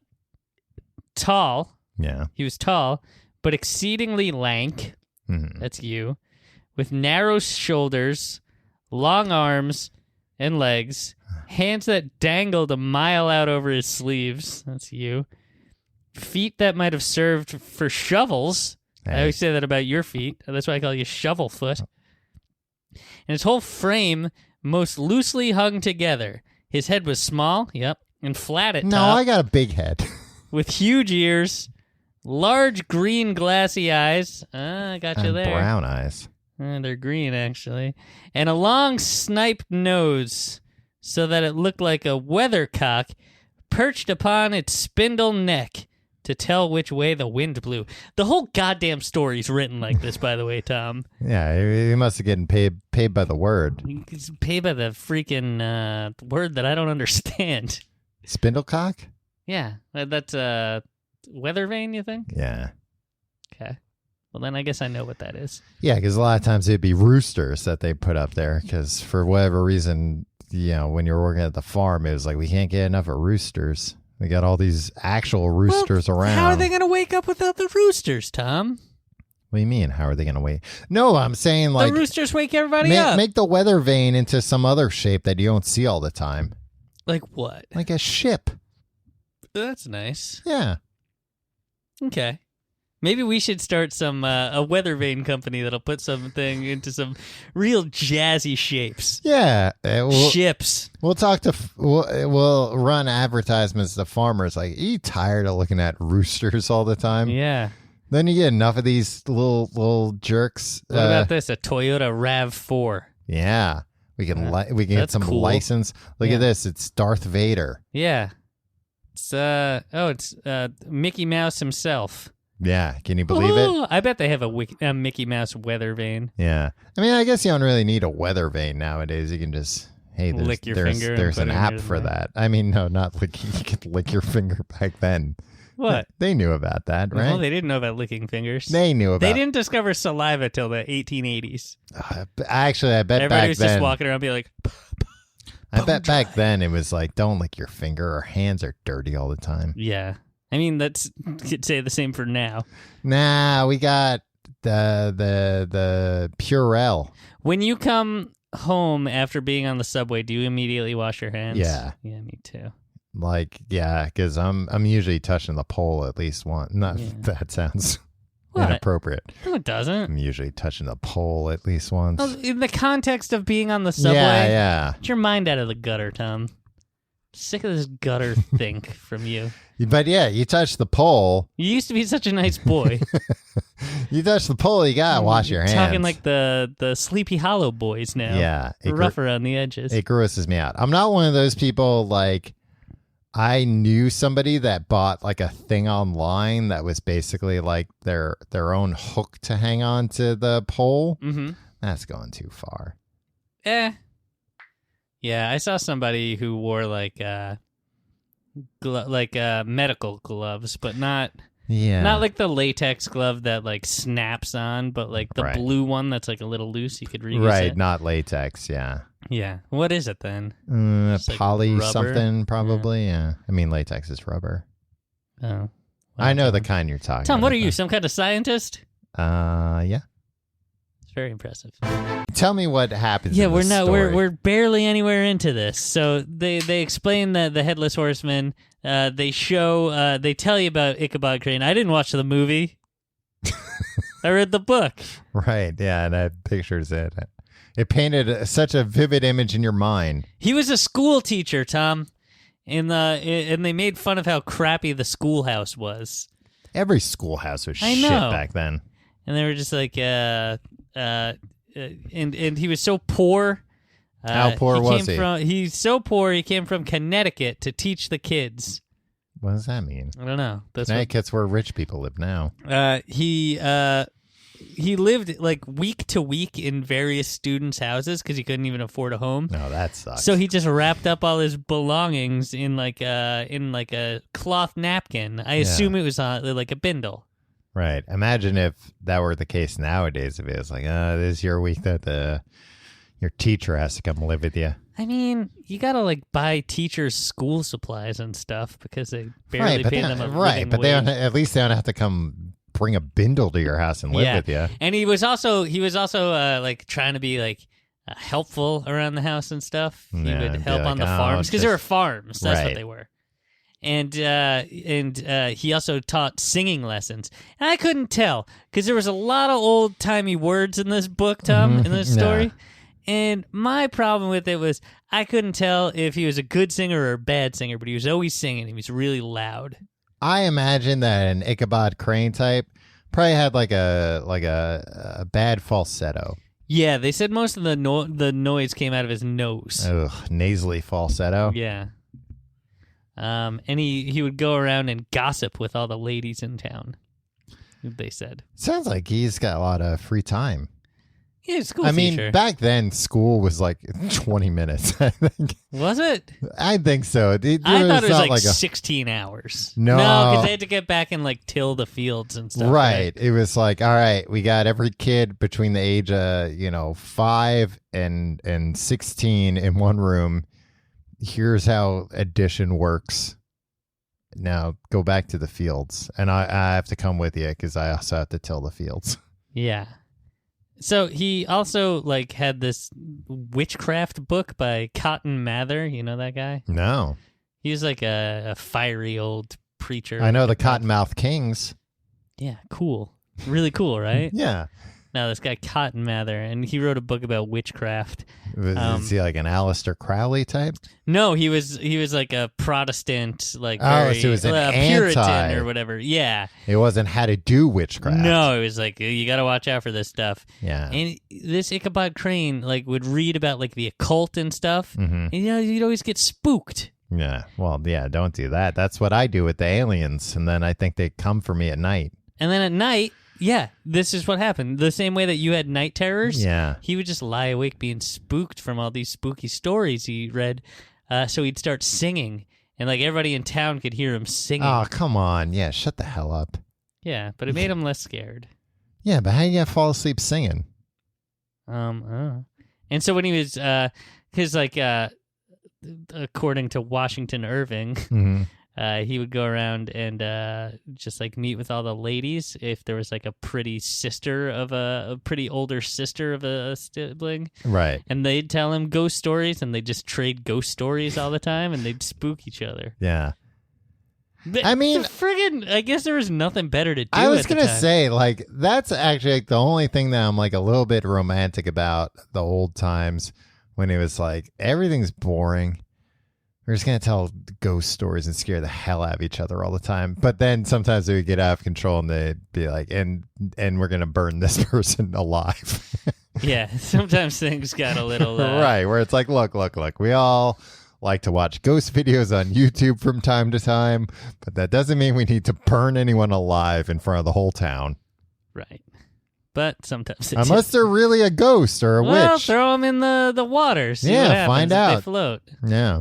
Yeah. He was tall, but exceedingly lank. Mm-hmm. That's you. With narrow shoulders, long arms and legs, hands that dangled a mile out over his sleeves. That's you. Feet that might have served for shovels. Hey. I always say that about your feet. That's why I call you shovel foot. And his whole frame most loosely hung together. His head was small, yep, and flat at top. No, I got a big head. With huge ears, large green glassy eyes. I got you and there. Brown eyes. They're green, actually. And a long sniped nose so that it looked like a weathercock perched upon its spindle neck to tell which way the wind blew. The whole goddamn story's written like this, by the way, Tom. Yeah, he must have getting paid by the word. He's paid by the freaking word that I don't understand. Spindlecock? Yeah, that's weather vane, you think? Yeah. Okay. Well, then I guess I know what that is. Yeah, because a lot of times it'd be roosters that they put up there because for whatever reason, you know, when you're working at the farm, it was like, we can't get enough of roosters. We got all these actual roosters around. How are they going to wake up without the roosters, Tom? What do you mean? How are they going to wait? No, I'm saying like... The roosters wake everybody up. Make the weather vane into some other shape that you don't see all the time. Like what? Like a ship. That's nice. Yeah. Okay. Maybe we should start some a weather vane company that'll put something into some real jazzy shapes. Yeah. Ships. We'll talk to... We'll run advertisements to farmers like, are you tired of looking at roosters all the time? Yeah. Then you get enough of these little jerks. What about this? A Toyota RAV4. Yeah. We can get some cool. license. Look at this. It's Darth Vader. Yeah. It's Mickey Mouse himself. Yeah. Can you believe it? I bet they have a Mickey Mouse weather vane. Yeah. I mean, I guess you don't really need a weather vane nowadays. You can just, hey, lick your finger and there's put an it app into for the- that. I mean, no, not licking. You could lick your finger back then. What? They knew about that, right? Well, they didn't know about licking fingers. They knew about They didn't discover saliva till the 1880s. Actually, I bet Everybody back was then. just walking around being like, I bet back then it was like, don't lick your finger. Our hands are dirty all the time. yeah. I mean, could say the same for now. Nah, we got the Purell. When you come home after being on the subway, do you immediately wash your hands? Yeah. Yeah, me too. Like, yeah, because I'm usually touching the pole at least once. Not that sounds What? inappropriate. No, it doesn't. I'm usually touching the pole at least once. Well, in the context of being on the subway, Yeah. get your mind out of the gutter, Tom. Sick of this gutter think from you. But yeah, you touch the pole. You used to be such a nice boy. You touch the pole, you gotta wash your hands. Talking like the Sleepy Hollow boys now. Yeah, rough around the edges. It grosses me out. I'm not one of those people like I knew somebody that bought like a thing online that was basically like their own hook to hang on to the pole. Mm-hmm. That's going too far. Yeah, I saw somebody who wore like medical gloves, but not like the latex glove that like snaps on, but like the blue one that's like a little loose. You could reuse it. Right, not latex. Yeah. Yeah. What is it then? Poly like rubber? something probably. Yeah. I mean, latex is rubber. Oh, I know the kind you're talking about. Tom, what are you, some kind of scientist? Yeah. It's very impressive. Tell me what happens. Yeah, in we're this not. story. We're barely anywhere into this. So they explain the Headless Horseman. They show. They tell you about Ichabod Crane. I didn't watch the movie. I read the book. Right. Yeah, and I have pictures in it. It painted such a vivid image in your mind. He was a school teacher, Tom, and they made fun of how crappy the schoolhouse was. Every schoolhouse was I shit know. back then. And they were just like, and he was so poor. How poor was he? He's so poor. He came from Connecticut to teach the kids. What does that mean? I don't know. Connecticut's where rich people live now. He lived like week to week in various students' houses because he couldn't even afford a home. No, that sucks. So he just wrapped up all his belongings in like a cloth napkin. I assume it was like a bindle. Right. Imagine if that were the case nowadays. If it was like, this is your week that your teacher has to come live with you. I mean, you gotta like buy teachers school supplies and stuff because they barely pay them a living but wage. at least they don't have to come bring a bindle to your house and live with you. And he was also like trying to be like helpful around the house and stuff. He would help on the farms because there were farms. That's what they were. And he also taught singing lessons. And I couldn't tell because there was a lot of old timey words in this book, Tom, in this story. Yeah. And my problem with it was I couldn't tell if he was a good singer or a bad singer, but he was always singing. He was really loud. I imagine that an Ichabod Crane type probably had like a bad falsetto. Yeah, they said most of the noise came out of his nose. Ugh, nasally falsetto. Yeah. And he would go around and gossip with all the ladies in town, they said. Sounds like he's got a lot of free time. Yeah, school teacher. Mean, back then, school was like 20 minutes, I think. Was it? I think so. I thought it was like 16 hours. No, because they had to get back and like till the fields and stuff. Right. It was like, all right, we got every kid between the age of 5 and 16 in one room. Here's how addition works. Now go back to the fields, and I have to come with you because I also have to till the fields. Yeah. So he also like had this witchcraft book by Cotton Mather. You know that guy? No. He was like a fiery old preacher. I know the Cottonmouth Kings. Yeah, cool. Really cool, right? Yeah. Now this guy Cotton Mather, and he wrote a book about witchcraft. Is he like an Aleister Crowley type? No, he was like a Protestant, like so it was an Puritan or whatever. Yeah, it wasn't how to do witchcraft. No, it was like you got to watch out for this stuff. Yeah, and this Ichabod Crane like would read about like the occult and stuff, and you'd always get spooked. Yeah, well, yeah, don't do that. That's what I do with the aliens, and then I think they come for me at night. And then at night. Yeah, this is what happened. The same way that you had night terrors, he would just lie awake being spooked from all these spooky stories he read. So he'd start singing, and like everybody in town could hear him singing. Oh, come on. Yeah, shut the hell up. Yeah, but it made him less scared. Yeah, but how do you fall asleep singing? And so when he was, according to Washington Irving, he would go around and just like meet with all the ladies if there was like a pretty sister of a pretty older sister of a sibling. Right. And they'd tell him ghost stories and they'd just trade ghost stories all the time and they'd spook each other. Yeah. I guess there was nothing better to do. I was going to say, like, that's actually like the only thing that I'm like a little bit romantic about the old times when it was like everything's boring. We're just going to tell ghost stories and scare the hell out of each other all the time. But then sometimes they would get out of control and they'd be like, and we're going to burn this person alive. Yeah, sometimes things got a little... right, where it's like, look. We all like to watch ghost videos on YouTube from time to time, but that doesn't mean we need to burn anyone alive in front of the whole town. Right. But sometimes unless they're really a ghost or a witch. Well, throw them in the water. See what happens find out. If they float. Yeah.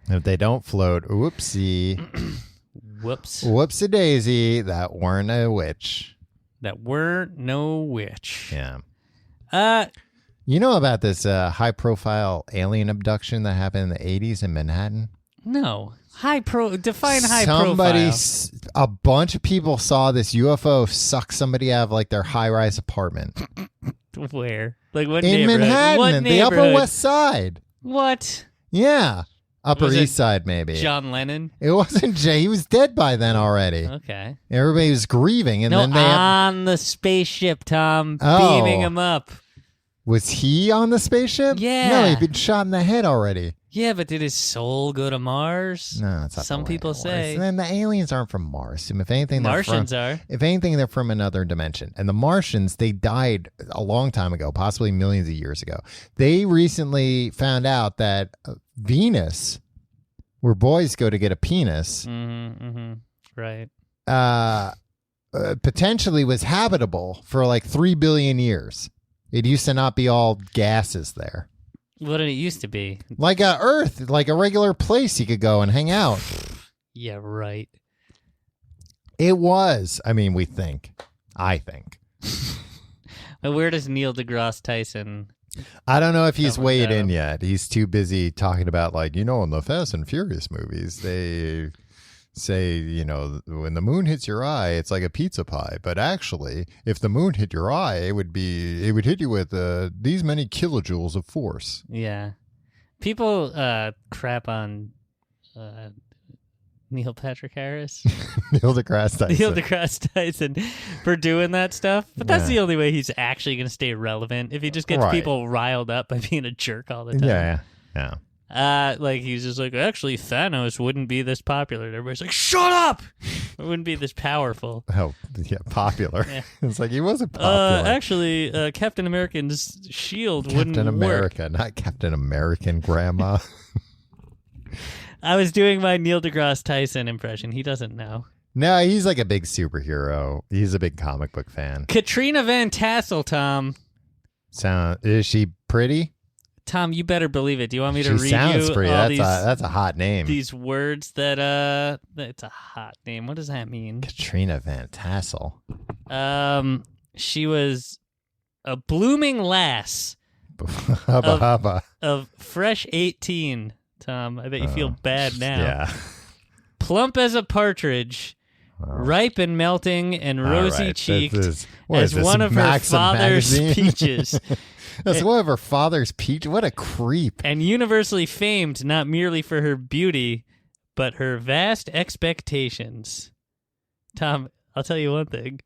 If they don't float, whoopsie. Whoops. Whoopsie daisy, that weren't a witch. That weren't no witch. Yeah. You know about this high-profile alien abduction that happened in the 80s in Manhattan? No. Define high Somebody profile. a bunch of people saw this UFO suck somebody out of like their high-rise apartment. Where? Like what In neighborhood? Manhattan, What in the neighborhood? Upper West Side. What? Yeah. Upper Was it East Side, maybe. John Lennon? It wasn't Jay. He was dead by then already. Okay. Everybody was grieving. And No, then they on the spaceship, Tom. Oh. Beaming him up. Was he on the spaceship? Yeah. No, he'd been shot in the head already. Yeah, but did his soul go to Mars? No, it's not. Some the way people it works. say. And then the aliens aren't from Mars. If anything, Martians they're are. from, If anything, they're from another dimension. And the Martians, they died a long time ago, possibly millions of years ago. They recently found out that Venus, where boys go to get a penis, Right. Potentially was habitable for like 3 billion years. It used to not be all gases there. What did it used to be? Like a Earth, like a regular place you could go and hang out. Yeah, right. It was. I mean, we think. I think. But where does Neil deGrasse Tyson... I don't know if he's Come weighed down. in yet. He's too busy talking about, like, in the Fast and Furious movies, they say, when the moon hits your eye, it's like a pizza pie. But actually, if the moon hit your eye, it would hit you with these many kilojoules of force. Yeah. People crap on Neil Patrick Harris. Neil deGrasse Tyson. Neil deGrasse Tyson for doing that stuff. But that's Yeah. the only way he's actually going to stay relevant. If he just gets Right. people riled up by being a jerk all the time. Yeah. Like he's just like, actually, Thanos wouldn't be this popular. And everybody's like, shut up! It wouldn't be this powerful. Oh, yeah, popular. Yeah. It's like he wasn't popular. Actually, Captain American's shield wouldn't Captain work. America, not Captain American Grandma. I was doing my Neil deGrasse Tyson impression. He doesn't know. No, he's like a big superhero. He's a big comic book fan. Katrina Van Tassel, Tom. Is she pretty? Tom, you better believe it. Do you want me to She read sounds you pretty. all That's a hot name. these words that it's a hot name. What does that mean? Katrina Van Tassel. She was a blooming lass Hubba hubba. of fresh 18. Tom, I bet you feel bad now. Yeah. Plump as a partridge, ripe and melting and rosy cheeked as one of her Maxim father's magazine? peaches. That's one of her father's peach. What a creep. And universally famed not merely for her beauty, but her vast expectations. Tom, I'll tell you one thing.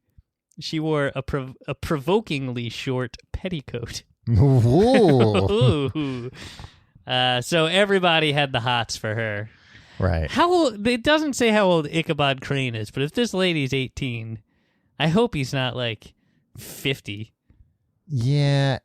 She wore a provokingly short petticoat. Ooh. Ooh. So everybody had the hots for her. Right. How old? It doesn't say how old Ichabod Crane is, but if this lady's 18, I hope he's not like 50. Yeah,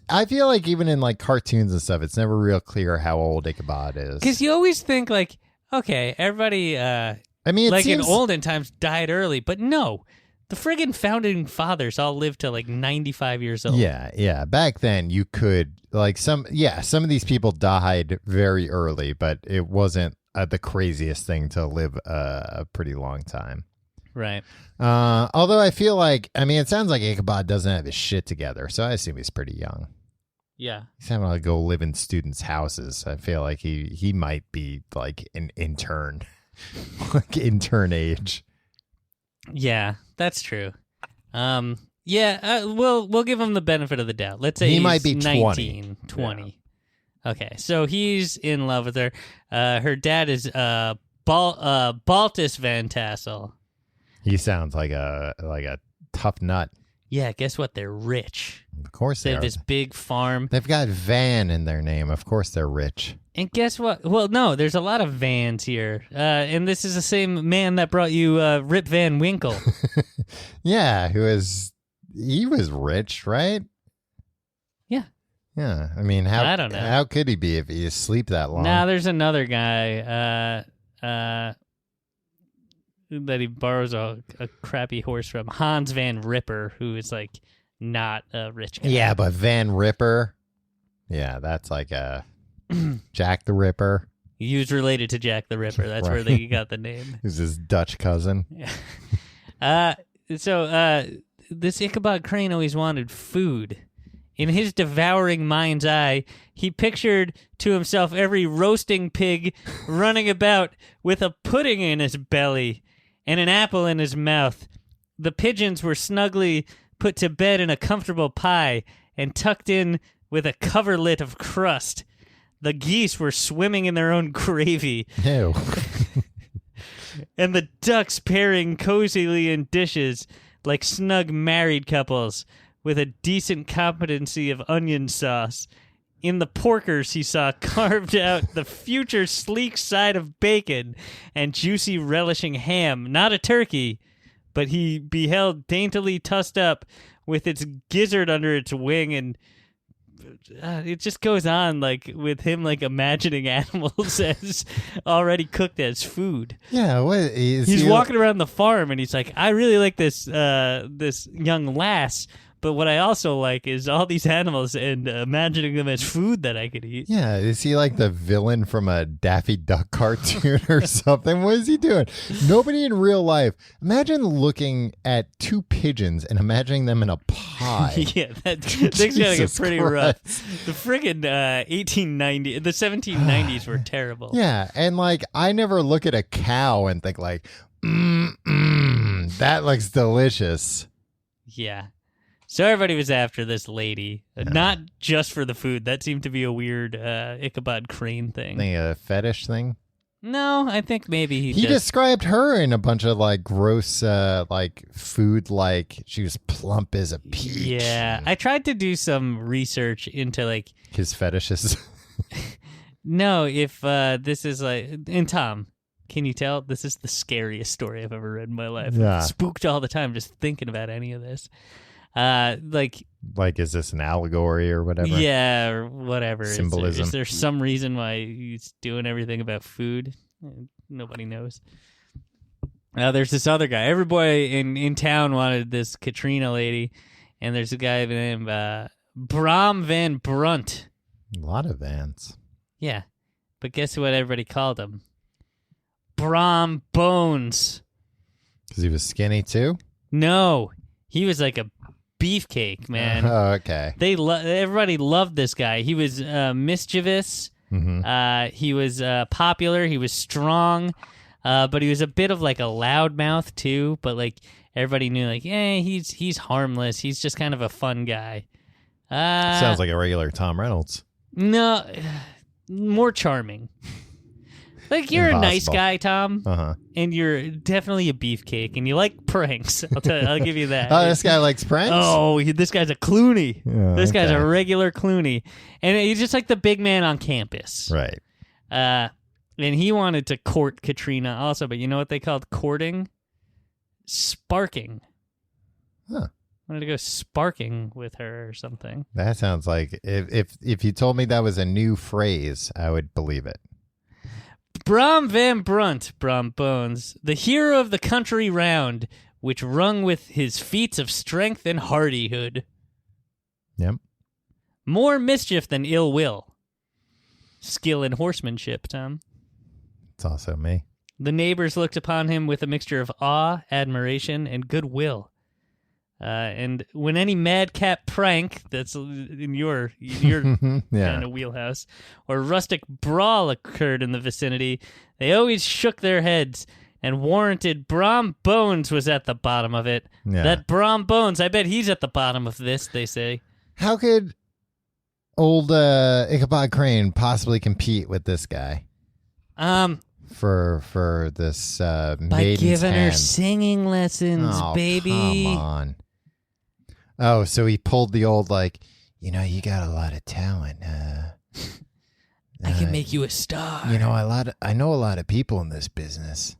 I feel like even in like cartoons and stuff, it's never real clear how old Ichabod is. Because you always think like, okay, everybody, I mean, it like seems, in olden times, died early, but no, the friggin' founding fathers all lived to like 95 years old. Yeah. Back then, you could like some of these people died very early, but it wasn't the craziest thing to live a pretty long time. Right. Although I feel like, it sounds like Ichabod doesn't have his shit together, so I assume he's pretty young. Yeah. He's having to go live in students' houses. I feel like he might be like an intern, like intern age. Yeah, that's true. We'll give him the benefit of the doubt. Let's say He he's might be 19, 20. Okay, so he's in love with her. Her dad is Baltus Van Tassel. He sounds like a tough nut. Yeah, guess what? They're rich. Of course They they have are. this big farm. They've got Van in their name. Of course they're rich. And guess what? Well, no, there's a lot of Vans here. And this is the same man that brought you Rip Van Winkle. Yeah, he was rich, right? Yeah. Yeah. I mean, I don't know. How could he be if he sleep that long? Now there's another guy that he borrows a crappy horse from, Hans Van Ripper, who is like not a rich guy. Yeah, but Van Ripper. Yeah, that's like a Jack the Ripper. He was related to Jack the Ripper. That's where they got the name. Who's his Dutch cousin? So this Ichabod Crane always wanted food. In his devouring mind's eye, he pictured to himself every roasting pig running about with a pudding in his belly, and an apple in his mouth. The pigeons were snugly put to bed in a comfortable pie and tucked in with a coverlet of crust. The geese were swimming in their own gravy. Ew. And the ducks pairing cozily in dishes like snug married couples with a decent competency of onion sauce. In the porkers, he saw carved out the future sleek side of bacon and juicy relishing ham, not a turkey, but he beheld daintily tussed up with its gizzard under its wing, and it just goes on like with him like imagining animals as already cooked as food. Yeah, what is He's walking around the farm and he's like, I really like this young lass, but what I also like is all these animals and imagining them as food that I could eat. Yeah, is he like the villain from a Daffy Duck cartoon or something? What is he doing? Nobody in real life. Imagine looking at two pigeons and imagining them in a pie. Yeah, things gotta get pretty rough. The friggin' 1890, the 1790s were terrible. Yeah, and like I never look at a cow and think like, that looks delicious. Yeah. So everybody was after this lady, not just for the food. That seemed to be a weird Ichabod Crane thing. A fetish thing? No, I think maybe he just described her in a bunch of like gross like food, like she was plump as a peach. Yeah, I tried to do some research into like his fetishes. No, if this is like, and Tom, can you tell this is the scariest story I've ever read in my life? Yeah. I'm spooked all the time just thinking about any of this. Like is this an allegory or whatever? Yeah, or whatever. Symbolism. Is there some reason why he's doing everything about food? Nobody knows. There's this other guy. Every boy in town wanted this Katrina lady, and there's a guy named Brom Van Brunt. A lot of Vans. Yeah, but guess what everybody called him? Brom Bones. Because he was skinny too? No, he was like a beefcake, man. Oh, okay. Everybody loved this guy. He was mischievous. Mm-hmm. He was popular. He was strong, but he was a bit of like a loudmouth too. But like everybody knew, like, he's harmless. He's just kind of a fun guy. Sounds like a regular Tom Reynolds. No, more charming. Like, you're a nice guy, Tom, and you're definitely a beefcake, and you like pranks. I'll give you that. Oh, this guy likes pranks? Oh, this guy's a Clooney. Oh, this guy's a regular Clooney. And he's just like the big man on campus. Right. And he wanted to court Katrina also, but you know what they called courting? Sparking. Huh. Wanted to go sparking with her or something. That sounds like, if you told me that was a new phrase, I would believe it. Brom Van Brunt, Brom Bones, the hero of the country round, which rung with his feats of strength and hardihood. Yep. More mischief than ill will. Skill in horsemanship, Tom. It's also me. The neighbors looked upon him with a mixture of awe, admiration, and goodwill. And when any madcap prank that's in your kind of wheelhouse or rustic brawl occurred in the vicinity, they always shook their heads and warranted Brom Bones was at the bottom of it. Yeah. That Brom Bones, I bet he's at the bottom of this, they say. How could old Ichabod Crane possibly compete with this guy? For this by maiden's giving her hand? singing lessons, Oh, baby. Come on. Oh, so he pulled the old, like, you got a lot of talent. I can make you a star. I know a lot of people in this business.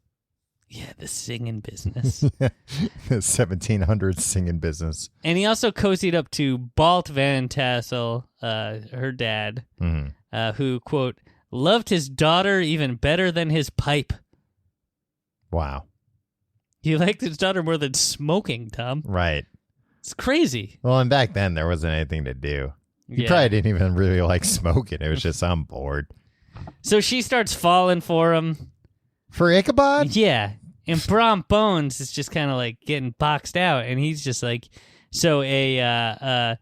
Yeah, the singing business. The 1700s singing business. And he also cozied up to Balt Van Tassel, her dad, who, quote, loved his daughter even better than his pipe. Wow. He liked his daughter more than smoking, Tom. Right. It's crazy. Well, and back then there wasn't anything to do. He probably didn't even really like smoking. It was just, I'm bored. So she starts falling for him. For Ichabod? Yeah. And Brom Bones is just kind of like getting boxed out. And he's just like, so a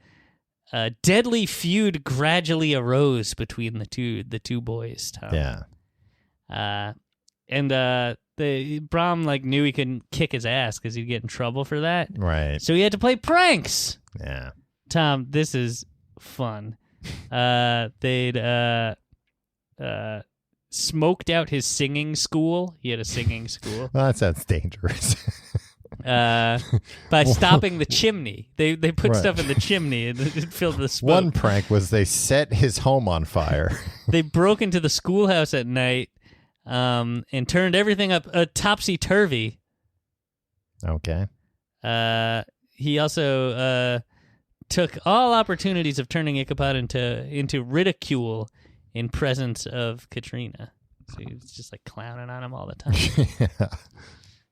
deadly feud gradually arose between the two boys, Tom. Yeah. And Brom knew he couldn't kick his ass because he'd get in trouble for that. Right. So he had to play pranks. Yeah. Tom, this is fun. They'd smoked out his singing school. He had a singing school. Well, that sounds dangerous. By stopping the chimney. They put Right. stuff in the chimney and it filled with smoke. One prank was they set his home on fire. They broke into the schoolhouse at night and turned everything up topsy-turvy. Okay. He also took all opportunities of turning Ichabod into ridicule in presence of Katrina. So he was just clowning on him all the time. Yeah.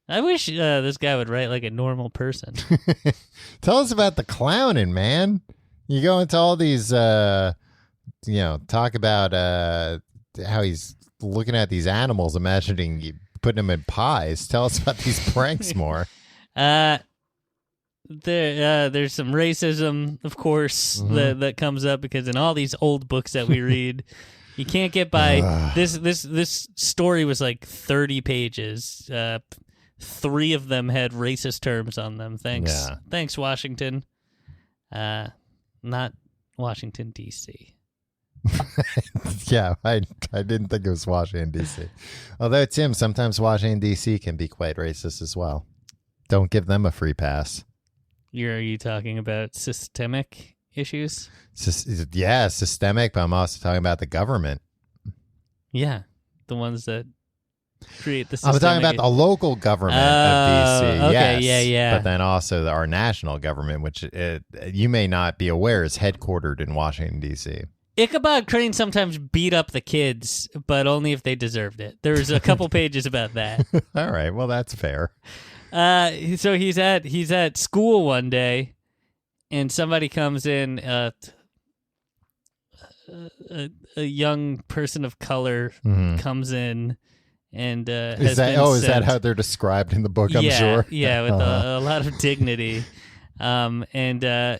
I wish this guy would write like a normal person. Tell us about the clowning, man. You go into all these, talk about how he's looking at these animals, imagining you putting them in pies. Tell us about these pranks more. There's some racism, of course, that comes up because in all these old books that we read, you can't get by. This story was 30 pages. 3 of them had racist terms on them. Thanks, Washington. Not Washington, D.C. Yeah, I didn't think it was Washington, D.C. Although, Tim, sometimes Washington, D.C. can be quite racist as well. Don't give them a free pass. Are you talking about systemic issues? Yeah, systemic, but I'm also talking about the government. Yeah, the ones that create the systemic. I'm talking about the local government of D.C. Okay, yes, yeah. But then also our national government, which you may not be aware is headquartered in Washington, D.C. Ichabod Crane sometimes beat up the kids, but only if they deserved it. There's a couple pages about that. All right, well, that's fair. So he's at school one day, and somebody comes in, a young person of color comes in, and is that how they're described in the book? I'm sure. Yeah, with a lot of dignity. And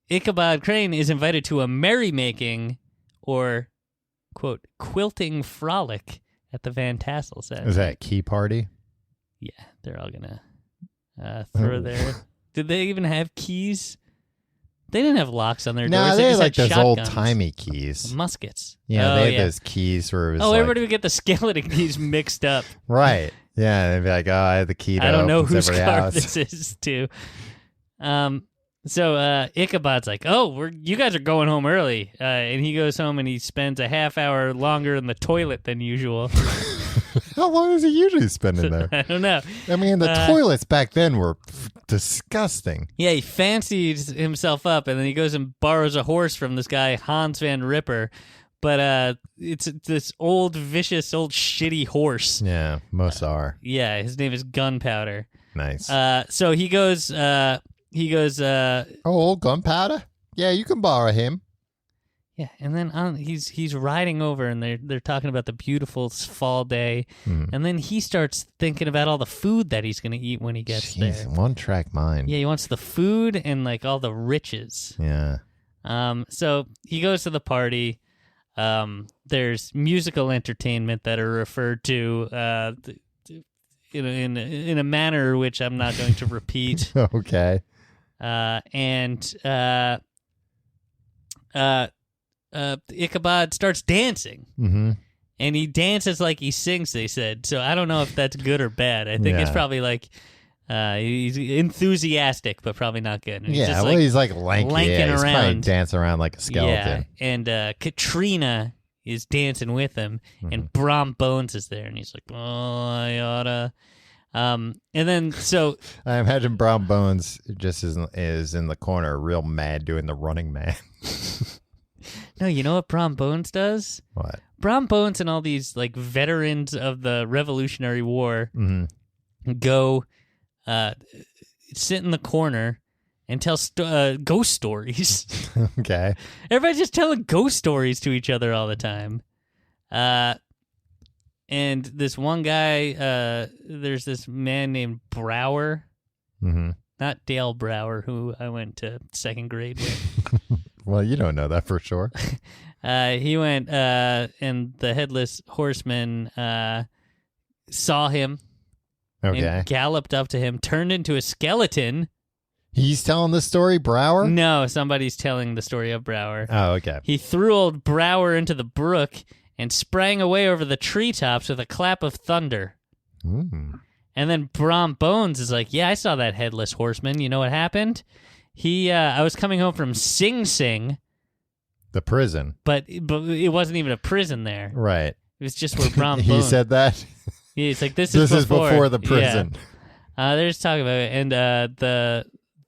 Ichabod Crane is invited to a merrymaking, or quote, quilting frolic at the Van Tassel set. Is that a key party? Yeah, they're all gonna throw their. Did they even have keys? They didn't have locks on their doors. No, they had just those had old shotguns. timey keys. Muskets. Yeah, they had those keys where it was everybody would get the skeleton keys mixed up. Right. Yeah, they'd be like, I have the key to I don't know open whose every car house. this is to. So Ichabod's like, you guys are going home early. And he goes home and he spends a half hour longer in the toilet than usual. How long does he usually spend in there? I don't know. I mean, the toilets back then were disgusting. Yeah, he fancies himself up, and then he goes and borrows a horse from this guy, Hans Van Ripper. But it's this old, vicious, old, shitty horse. Yeah, most are. Yeah, his name is Gunpowder. Nice. So he goes... old Gunpowder? Yeah, you can borrow him. Yeah, and then he's riding over, and they're talking about the beautiful fall day, and then he starts thinking about all the food that he's going to eat when he gets there. One-track mind. Yeah, he wants the food and all the riches. Yeah. So he goes to the party. There's musical entertainment that are referred to in a manner which I'm not going to repeat. Okay. Ichabod starts dancing, and he dances like he sings. They said so. I don't know if that's good or bad. I think it's probably he's enthusiastic, but probably not good. And he's just lanky. He's around, dancing around like a skeleton. Yeah, and Katrina is dancing with him, and Brom Bones is there, and he's like, "Oh, I oughta." And then so I imagine Brom Bones just is in the corner, real mad, doing the Running Man. No, you know what Brom Bones does? What? Brom Bones and all these veterans of the Revolutionary War go sit in the corner and tell ghost stories. Okay. Everybody's just telling ghost stories to each other all the time. And this one guy, there's this man named Brower, not Dale Brower, who I went to second grade with. Well, you don't know that for sure. He went, and the Headless Horseman saw him Okay. and galloped up to him, turned into a skeleton. He's telling the story, Brower? No, somebody's telling the story of Brower. Oh, okay. He threw old Brower into the brook and sprang away over the treetops with a clap of thunder. Mm. And then Brom Bones is like, yeah, I saw that Headless Horseman. You know what happened? I was coming home from Sing Sing. The prison. But it wasn't even a prison there. Right. It was just where Brom Bones... He said that? Yeah, it's like, this is before the Yeah. prison. They're just talking about it. And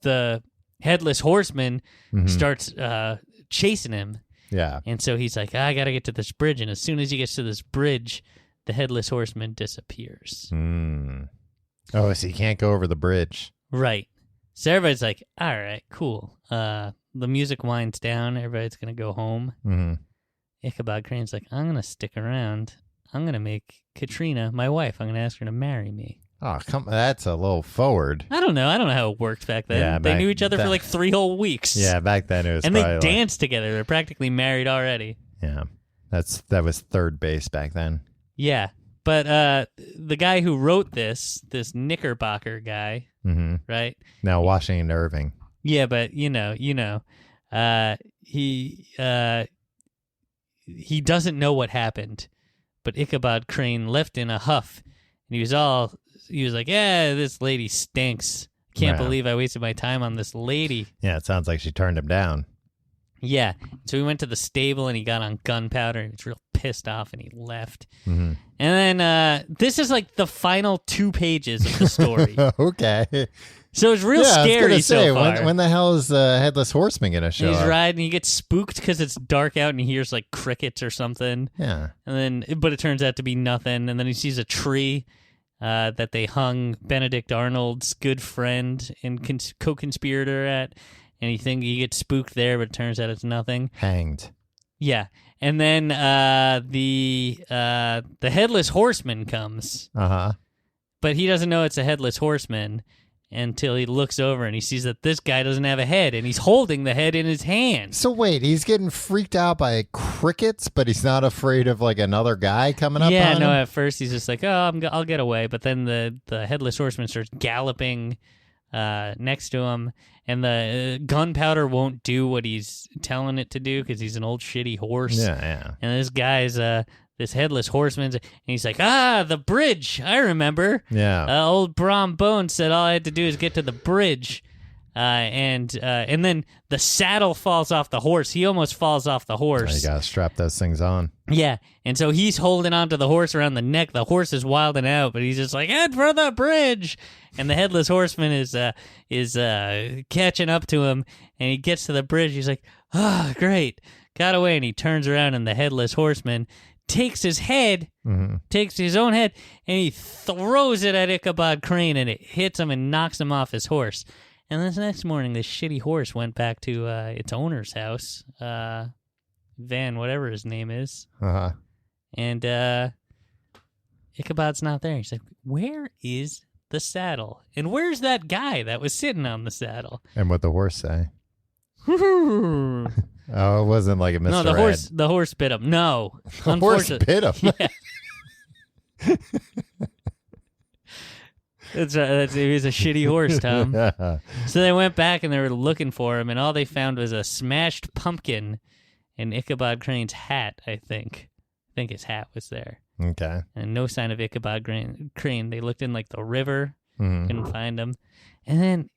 the Headless Horseman starts chasing him. Yeah. And so he's like, I got to get to this bridge. And as soon as he gets to this bridge, the Headless Horseman disappears. Mm. Oh, so he can't go over the bridge. Right. So everybody's like, all right, cool. The music winds down. Everybody's going to go home. Mm-hmm. Ichabod Crane's like, I'm going to stick around. I'm going to make Katrina my wife. I'm going to ask her to marry me. Oh, that's a little forward. I don't know how it worked back then. Yeah, they knew each other for like 3 whole weeks. Yeah, back then it was and probably they danced together. They're practically married already. Yeah, that was third base back then. Yeah, but the guy who wrote this Knickerbocker guy, right? Now Washington Irving. Yeah, but you know, he doesn't know what happened. But Ichabod Crane left in a huff, and he was like, yeah, this lady stinks. Can't believe I wasted my time on this lady. Yeah, it sounds like she turned him down. Yeah. So he went to the stable and he got on gunpowder and he was real pissed off and he left. Mm-hmm. And then this is like the final 2 pages of the story. Okay. So it's real scary so far. When the hell is Headless Horseman going to show He's up? riding, he gets spooked because it's dark out and he hears like crickets or something. Yeah. But it turns out to be nothing. And then he sees a tree that they hung Benedict Arnold's good friend and co-conspirator at. And he gets spooked there, but it turns out it's nothing. Hanged. Yeah. And then the Headless Horseman comes. Uh-huh. But he doesn't know it's a Headless Horseman until he looks over and he sees that this guy doesn't have a head, and he's holding the head in his hand. So wait, he's getting freaked out by crickets, but he's not afraid of like another guy coming up on him? Yeah, no, at first he's just like, oh, I'll get away. But then the Headless Horseman starts galloping next to him, and the gunpowder won't do what he's telling it to do because he's an old shitty horse. Yeah. And this guy's this Headless Horseman, and he's like, the bridge, I remember. Yeah. Old Brom Bones said all I had to do is get to the bridge, and then the saddle falls off the horse. He almost falls off the horse. You gotta strap those things on. Yeah, and so he's holding onto the horse around the neck. The horse is wilding out, but he's just like, head for the bridge. And the Headless Horseman is catching up to him, and he gets to the bridge. He's like, great, got away. And he turns around, and the Headless Horseman takes his head, takes his own head, and he throws it at Ichabod Crane, and it hits him and knocks him off his horse. And this next morning, this shitty horse went back to its owner's house, Van, whatever his name is. Uh-huh. And Ichabod's not there. He's like, where is the saddle? And where's that guy that was sitting on the saddle? And what the horse say? Oh, it wasn't like a Mr. No, the horse bit him. No. The horse bit him? Yeah. He was a shitty horse, Tom. Yeah. So they went back and they were looking for him, and all they found was a smashed pumpkin and Ichabod Crane's hat, I think. I think his hat was there. Okay. And no sign of Ichabod Crane. They looked in like the river, couldn't find him. And then,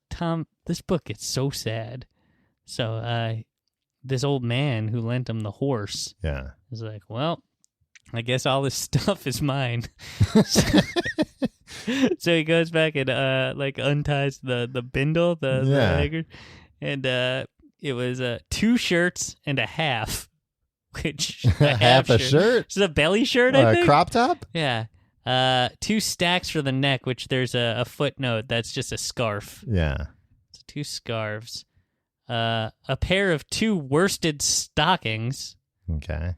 Tom, this book gets so sad. So this old man who lent him the horse is like, well, I guess all this stuff is mine. So he goes back and unties the bindle, the hanger, and it was 2 shirts and a half, which half a shirt. It's a belly shirt, I think. Crop top. Yeah. 2 stacks for the neck, which there's a footnote that's just a scarf. Yeah. So 2 scarves. A pair of 2 worsted stockings. Okay.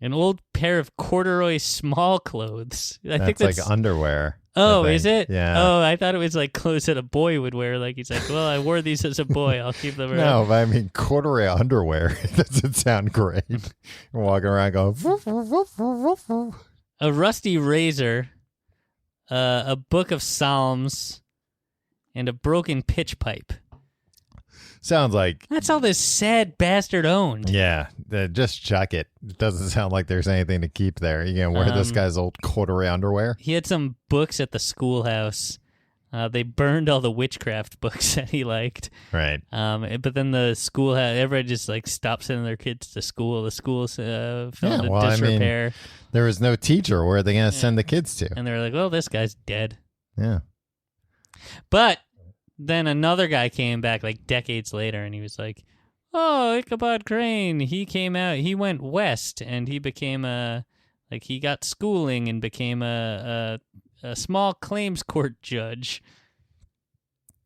An old pair of corduroy small clothes. I think that's like underwear. Oh, is it? Yeah. Oh, I thought it was like clothes that a boy would wear. Like he's like, well, I wore these as a boy. I'll keep them around. No, but I mean corduroy underwear. It doesn't sound great. Walking around going. Woof, woof, woof, woof, woof. A rusty razor. a book of psalms, and a broken pitch pipe. Sounds like... That's all this sad bastard owned. Yeah, just chuck it. It doesn't sound like there's anything to keep there. You gonna wear this guy's old corduroy underwear? He had some books at the schoolhouse. They burned all the witchcraft books that he liked. Right. But then the school everybody just like stopped sending their kids to school. The schools fell into disrepair. I mean, there was no teacher. Where are they going to send the kids to? And they were like, well, this guy's dead. Yeah. But then another guy came back like decades later, and he was like, oh, Ichabod Crane, he came out, he went west, and he became he got schooling and became a small claims court judge.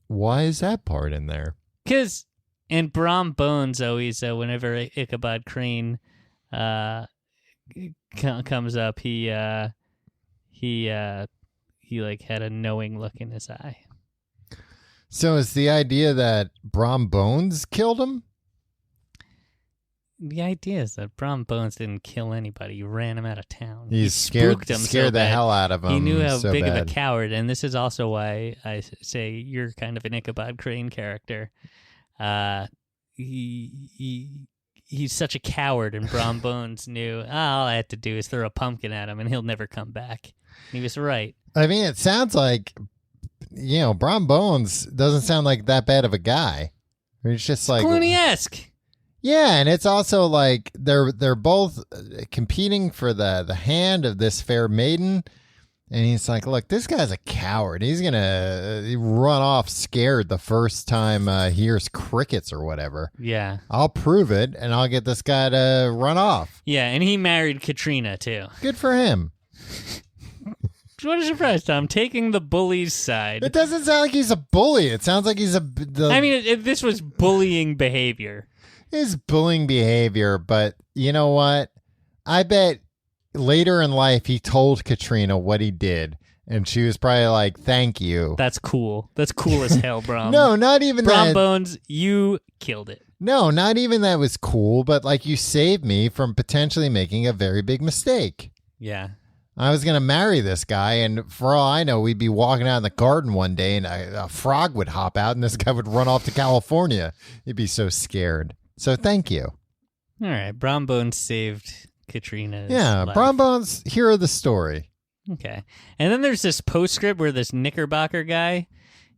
Why is that part in there? Because, and Brom Bones always, whenever Ichabod Crane comes up, he like had a knowing look in his eye. So is the idea that Brom Bones killed him? The idea is that Brom Bones didn't kill anybody. He ran him out of town. He spooked him scared the hell out of him. He knew how so big bad. of a coward, and this is also why I say you're kind of an Ichabod Crane character. He's such a coward, and Brom Bones knew, all I had to do is throw a pumpkin at him, and he'll never come back. And he was right. I mean, it sounds like, Brom Bones doesn't sound like that bad of a guy. It's just like Clooney-esque. Yeah, and it's also like they're both competing for the hand of this fair maiden, and he's like, look, this guy's a coward. He's gonna run off scared the first time he hears crickets or whatever. Yeah, I'll prove it, and I'll get this guy to run off. Yeah, and he married Katrina too. Good for him. What a surprise, Tom, taking the bully's side. It doesn't sound like he's a bully. It sounds like he's this was bullying behavior. It's bullying behavior, but you know what? I bet later in life he told Katrina what he did, and she was probably like, thank you. That's cool. That's cool as hell, Brom. No, not even Brom that. Bones, you killed it. No, not even that was cool, but like you saved me from potentially making a very big mistake. Yeah. I was going to marry this guy, and for all I know, we'd be walking out in the garden one day, and a frog would hop out, and this guy would run off to California. He'd be so scared. So thank you. All right. Brom Bones saved Katrina's life. Brom Bones, hero of the story. Okay. And then there's this postscript where this Knickerbocker guy,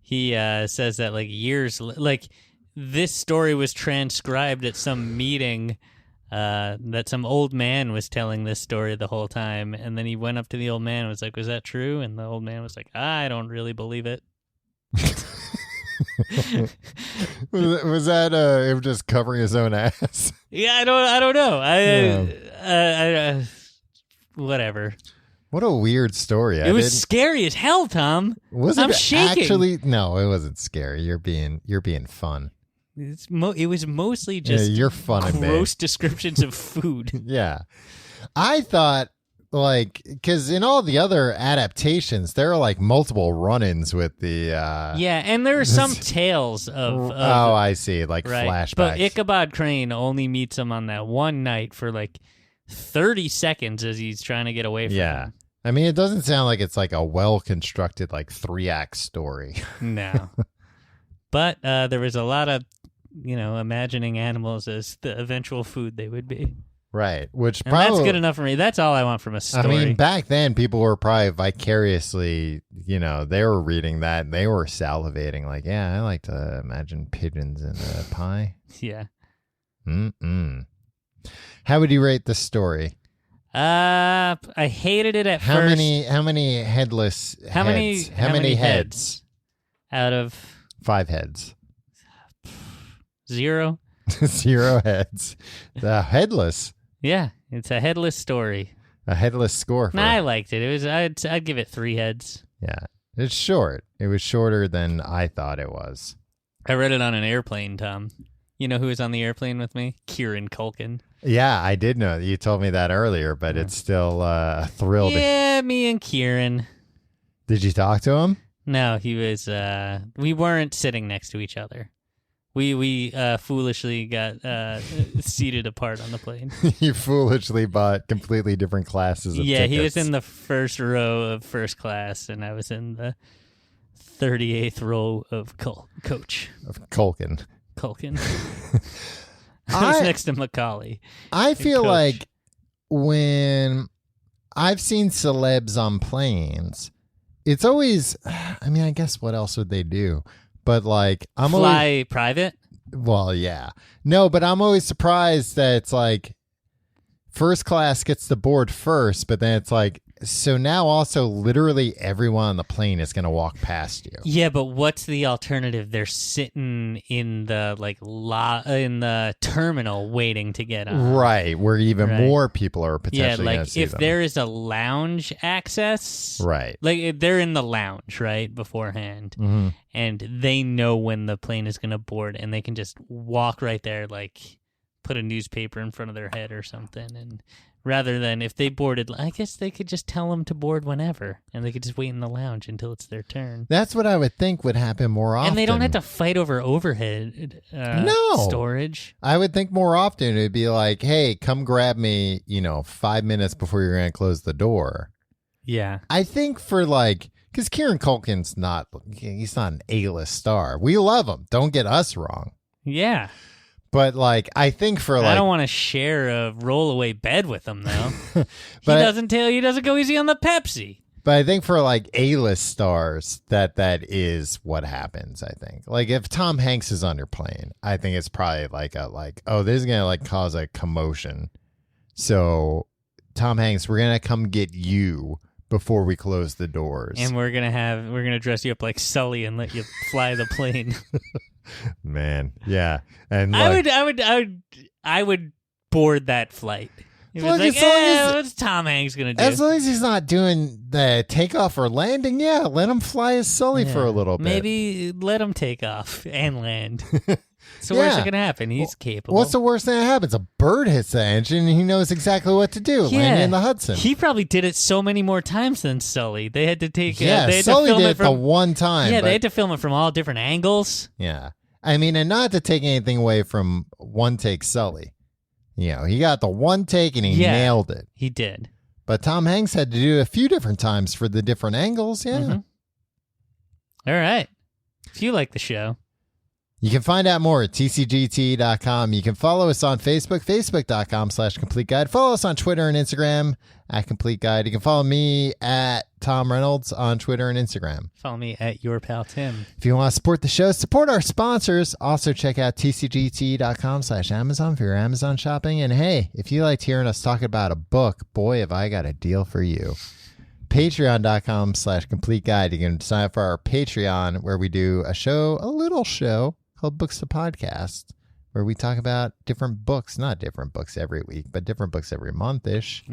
he says that this story was transcribed at some meeting that some old man was telling this story the whole time, and then he went up to the old man and was like, was that true? And the old man was like, I don't really believe it. was that him just covering his own ass? Yeah, I don't know. Whatever. What a weird story. It was scary as hell, Tom. I'm shaking. Actually, no, it wasn't scary. You're being fun. It was mostly just you're fun gross descriptions of food. Yeah. I thought, because in all the other adaptations, there are multiple run-ins with the... yeah, and there are some tales of I see, right. Flashbacks. But Ichabod Crane only meets him on that one night for 30 seconds as he's trying to get away from him. I mean, it doesn't sound like it's a well-constructed 3-act story. No. But there was a lot of, imagining animals as the eventual food they would be. Right, which and probably... that's good enough for me. That's all I want from a story. I mean, back then, people were probably vicariously, they were reading that, and they were salivating, I like to imagine pigeons in a pie. Yeah. How would you rate this story? I hated it at first. How many headless heads? How many heads? Out of 5 heads. 0. 0 heads. The headless. Yeah, it's a headless story. A headless score. I liked it. It was. I'd give it 3 heads. Yeah, it's short. It was shorter than I thought it was. I read it on an airplane, Tom. You know who was on the airplane with me? Kieran Culkin. Yeah, I did know. You told me that earlier, but it's still a thrill. Yeah, me and Kieran. Did you talk to him? No, he was. We weren't sitting next to each other. We foolishly got seated apart on the plane. You foolishly bought completely different classes of tickets. He was in the first row of first class, and I was in the 38th row of coach. Of Culkin. I was next to Macaulay. I feel coach. like when I've seen celebs on planes, it's always, I mean, I guess what else would they do? But like, Fly private? Well, yeah. No, but I'm always surprised that it's like first class gets the board first, but then it's like, so now also literally everyone on the plane is going to walk past you. Yeah, but what's the alternative? They're sitting in the in the terminal waiting to get on. Right, where even more people are potentially going to see if them. there is a lounge access, right, like they're in the lounge right beforehand, and they know when the plane is going to board, and they can just walk right there, like put a newspaper in front of their head or something, and rather than if they boarded, I guess they could just tell them to board whenever, and they could just wait in the lounge until it's their turn. That's what I would think would happen more often. And they don't have to fight over overhead storage. I would think more often it would be like, hey, come grab me, 5 minutes before you're going to close the door. Yeah. I think for like, because Kieran Culkin's he's not an A-list star. We love him. Don't get us wrong. Yeah. But like, I think for like, I don't want to share a rollaway bed with him though. He doesn't go easy on the Pepsi. But I think for like A-list stars, that is what happens. I think like if Tom Hanks is on your plane, I think it's probably oh, this is gonna like cause a commotion. So Tom Hanks, we're gonna come get you before we close the doors, and we're gonna dress you up like Sully and let you fly the plane. Man, yeah, and I would board that flight. It was Look, like, what's Tom Hanks gonna do? As long as he's not doing the takeoff or landing, yeah, let him fly as Sully for a little bit. Maybe let him take off and land. It's the worst that can happen. He's capable. What's the worst thing that happens? A bird hits the engine and he knows exactly what to do. Landing in the Hudson. He probably did it so many more times than Sully. They had to take Sully did it the one time. Yeah, they had to film it from all different angles. Yeah. I mean, and not to take anything away from one take Sully. He got the one take and he nailed it. He did. But Tom Hanks had to do it a few different times for the different angles. Yeah. Mm-hmm. All right. If you like the show, you can find out more at tcgt.com. You can follow us on Facebook, facebook.com/complete guide. Follow us on Twitter and Instagram at Complete Guide. You can follow me at Tom Reynolds on Twitter and Instagram. Follow me at Your Pal Tim. If you want to support the show, support our sponsors. Also check out tcgt.com/Amazon for your Amazon shopping. And hey, if you liked hearing us talk about a book, boy, have I got a deal for you. Patreon.com/Complete Guide. You can sign up for our Patreon where we do a little show called Books to Podcast, where we talk about different books, not different books every week, but different books every month-ish.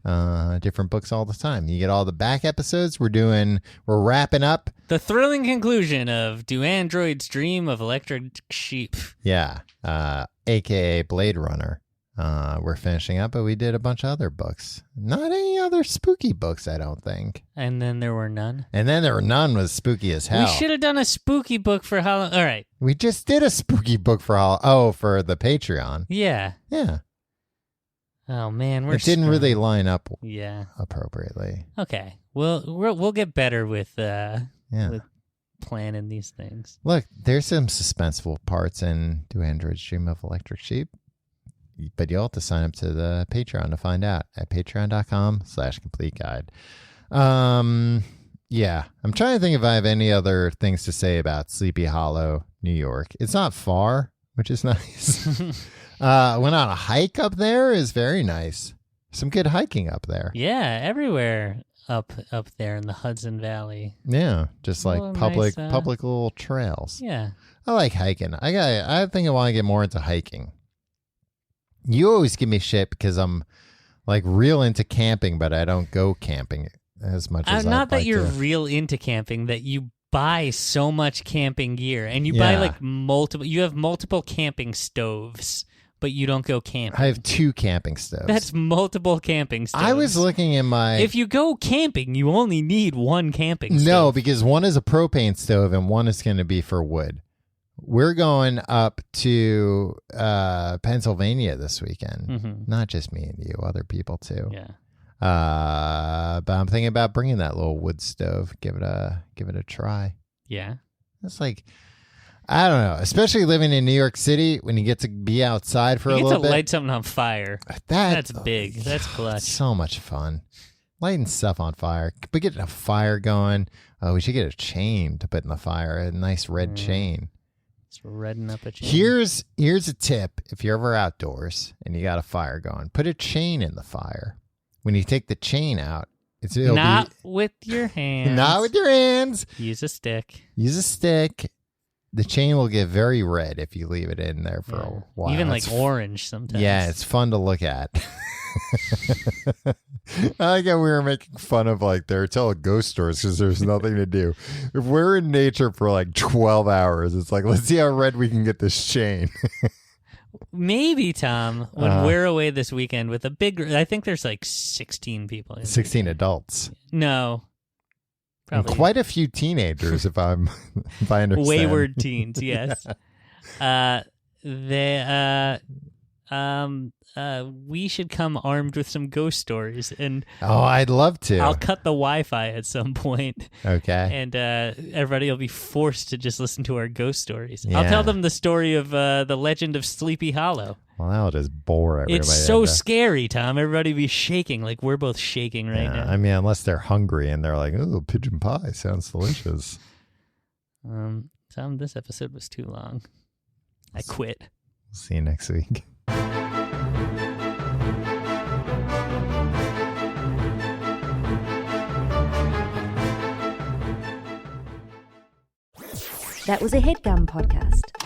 Different books all the time. You get all the back episodes. We're wrapping up the thrilling conclusion of Do Androids Dream of Electric Sheep? Yeah, aka Blade Runner. We're finishing up, but we did a bunch of other books. Not any other spooky books, I don't think. And then there were none? And then there were none was spooky as hell. We should have done a spooky book for Halloween. All right. We just did a spooky book for for the Patreon. Yeah. Yeah. Oh, man. It didn't really line up appropriately. Okay. We'll get better with planning these things. Look, there's some suspenseful parts in Do Androids Dream of Electric Sheep. But you'll have to sign up to the Patreon to find out at patreon.com/complete guide. Yeah, I'm trying to think if I have any other things to say about Sleepy Hollow, New York. It's not far, which is nice. Went on a hike up there. Is very nice. Some good hiking up there. Yeah, everywhere up there in the Hudson Valley. Yeah, just like public little trails. Yeah, I like hiking. I think I want to get more into hiking. You always give me shit because I'm like real into camping, but I don't go camping as much as not that you're real into camping, that you buy so much camping gear and you buy like you have multiple camping stoves, but you don't go camping. I have 2 camping stoves. That's multiple camping stoves. I was looking in my... If you go camping, you only need 1 camping stove. No, because one is a propane stove and one is going to be for wood. We're going up to Pennsylvania this weekend. Mm-hmm. Not just me and you, other people too. Yeah. But I'm thinking about bringing that little wood stove. Give it a try. Yeah. It's like, I don't know, especially living in New York City when you get to be outside for a little bit. You get to light something on fire. That's big. That's clutch. So much fun. Lighting stuff on fire. But getting a fire going. Oh, we should get a chain to put in the fire. A nice red chain. Just redding up a chain. Here's a tip. If you're ever outdoors and you got a fire going, put a chain in the fire. When you take the chain out, it'll not be, with your hands. Not with your hands. Use a stick. Use a stick. The chain will get very red if you leave it in there for a while. Even like orange sometimes. Yeah, it's fun to look at. I like how we were making fun of like they're telling ghost stories because there's nothing to do. If we're in nature for like 12 hours, it's like, let's see how red we can get this chain. Maybe, Tom, when we're away this weekend with a big, I think there's like 16 people. 16 adults. No. And quite a few teenagers, if I understand. Wayward teens, yes. We should come armed with some ghost stories, and I'd love to. I'll cut the Wi-Fi at some point. Okay. And everybody will be forced to just listen to our ghost stories. Yeah. I'll tell them the story of the legend of Sleepy Hollow. Well, that'll just bore everybody. It's so scary, Tom. Everybody be shaking like we're both shaking right now. I mean, unless they're hungry and they're like, "Ooh, pigeon pie sounds delicious." Tom, this episode was too long. I quit. See you next week. That was a HeadGum podcast.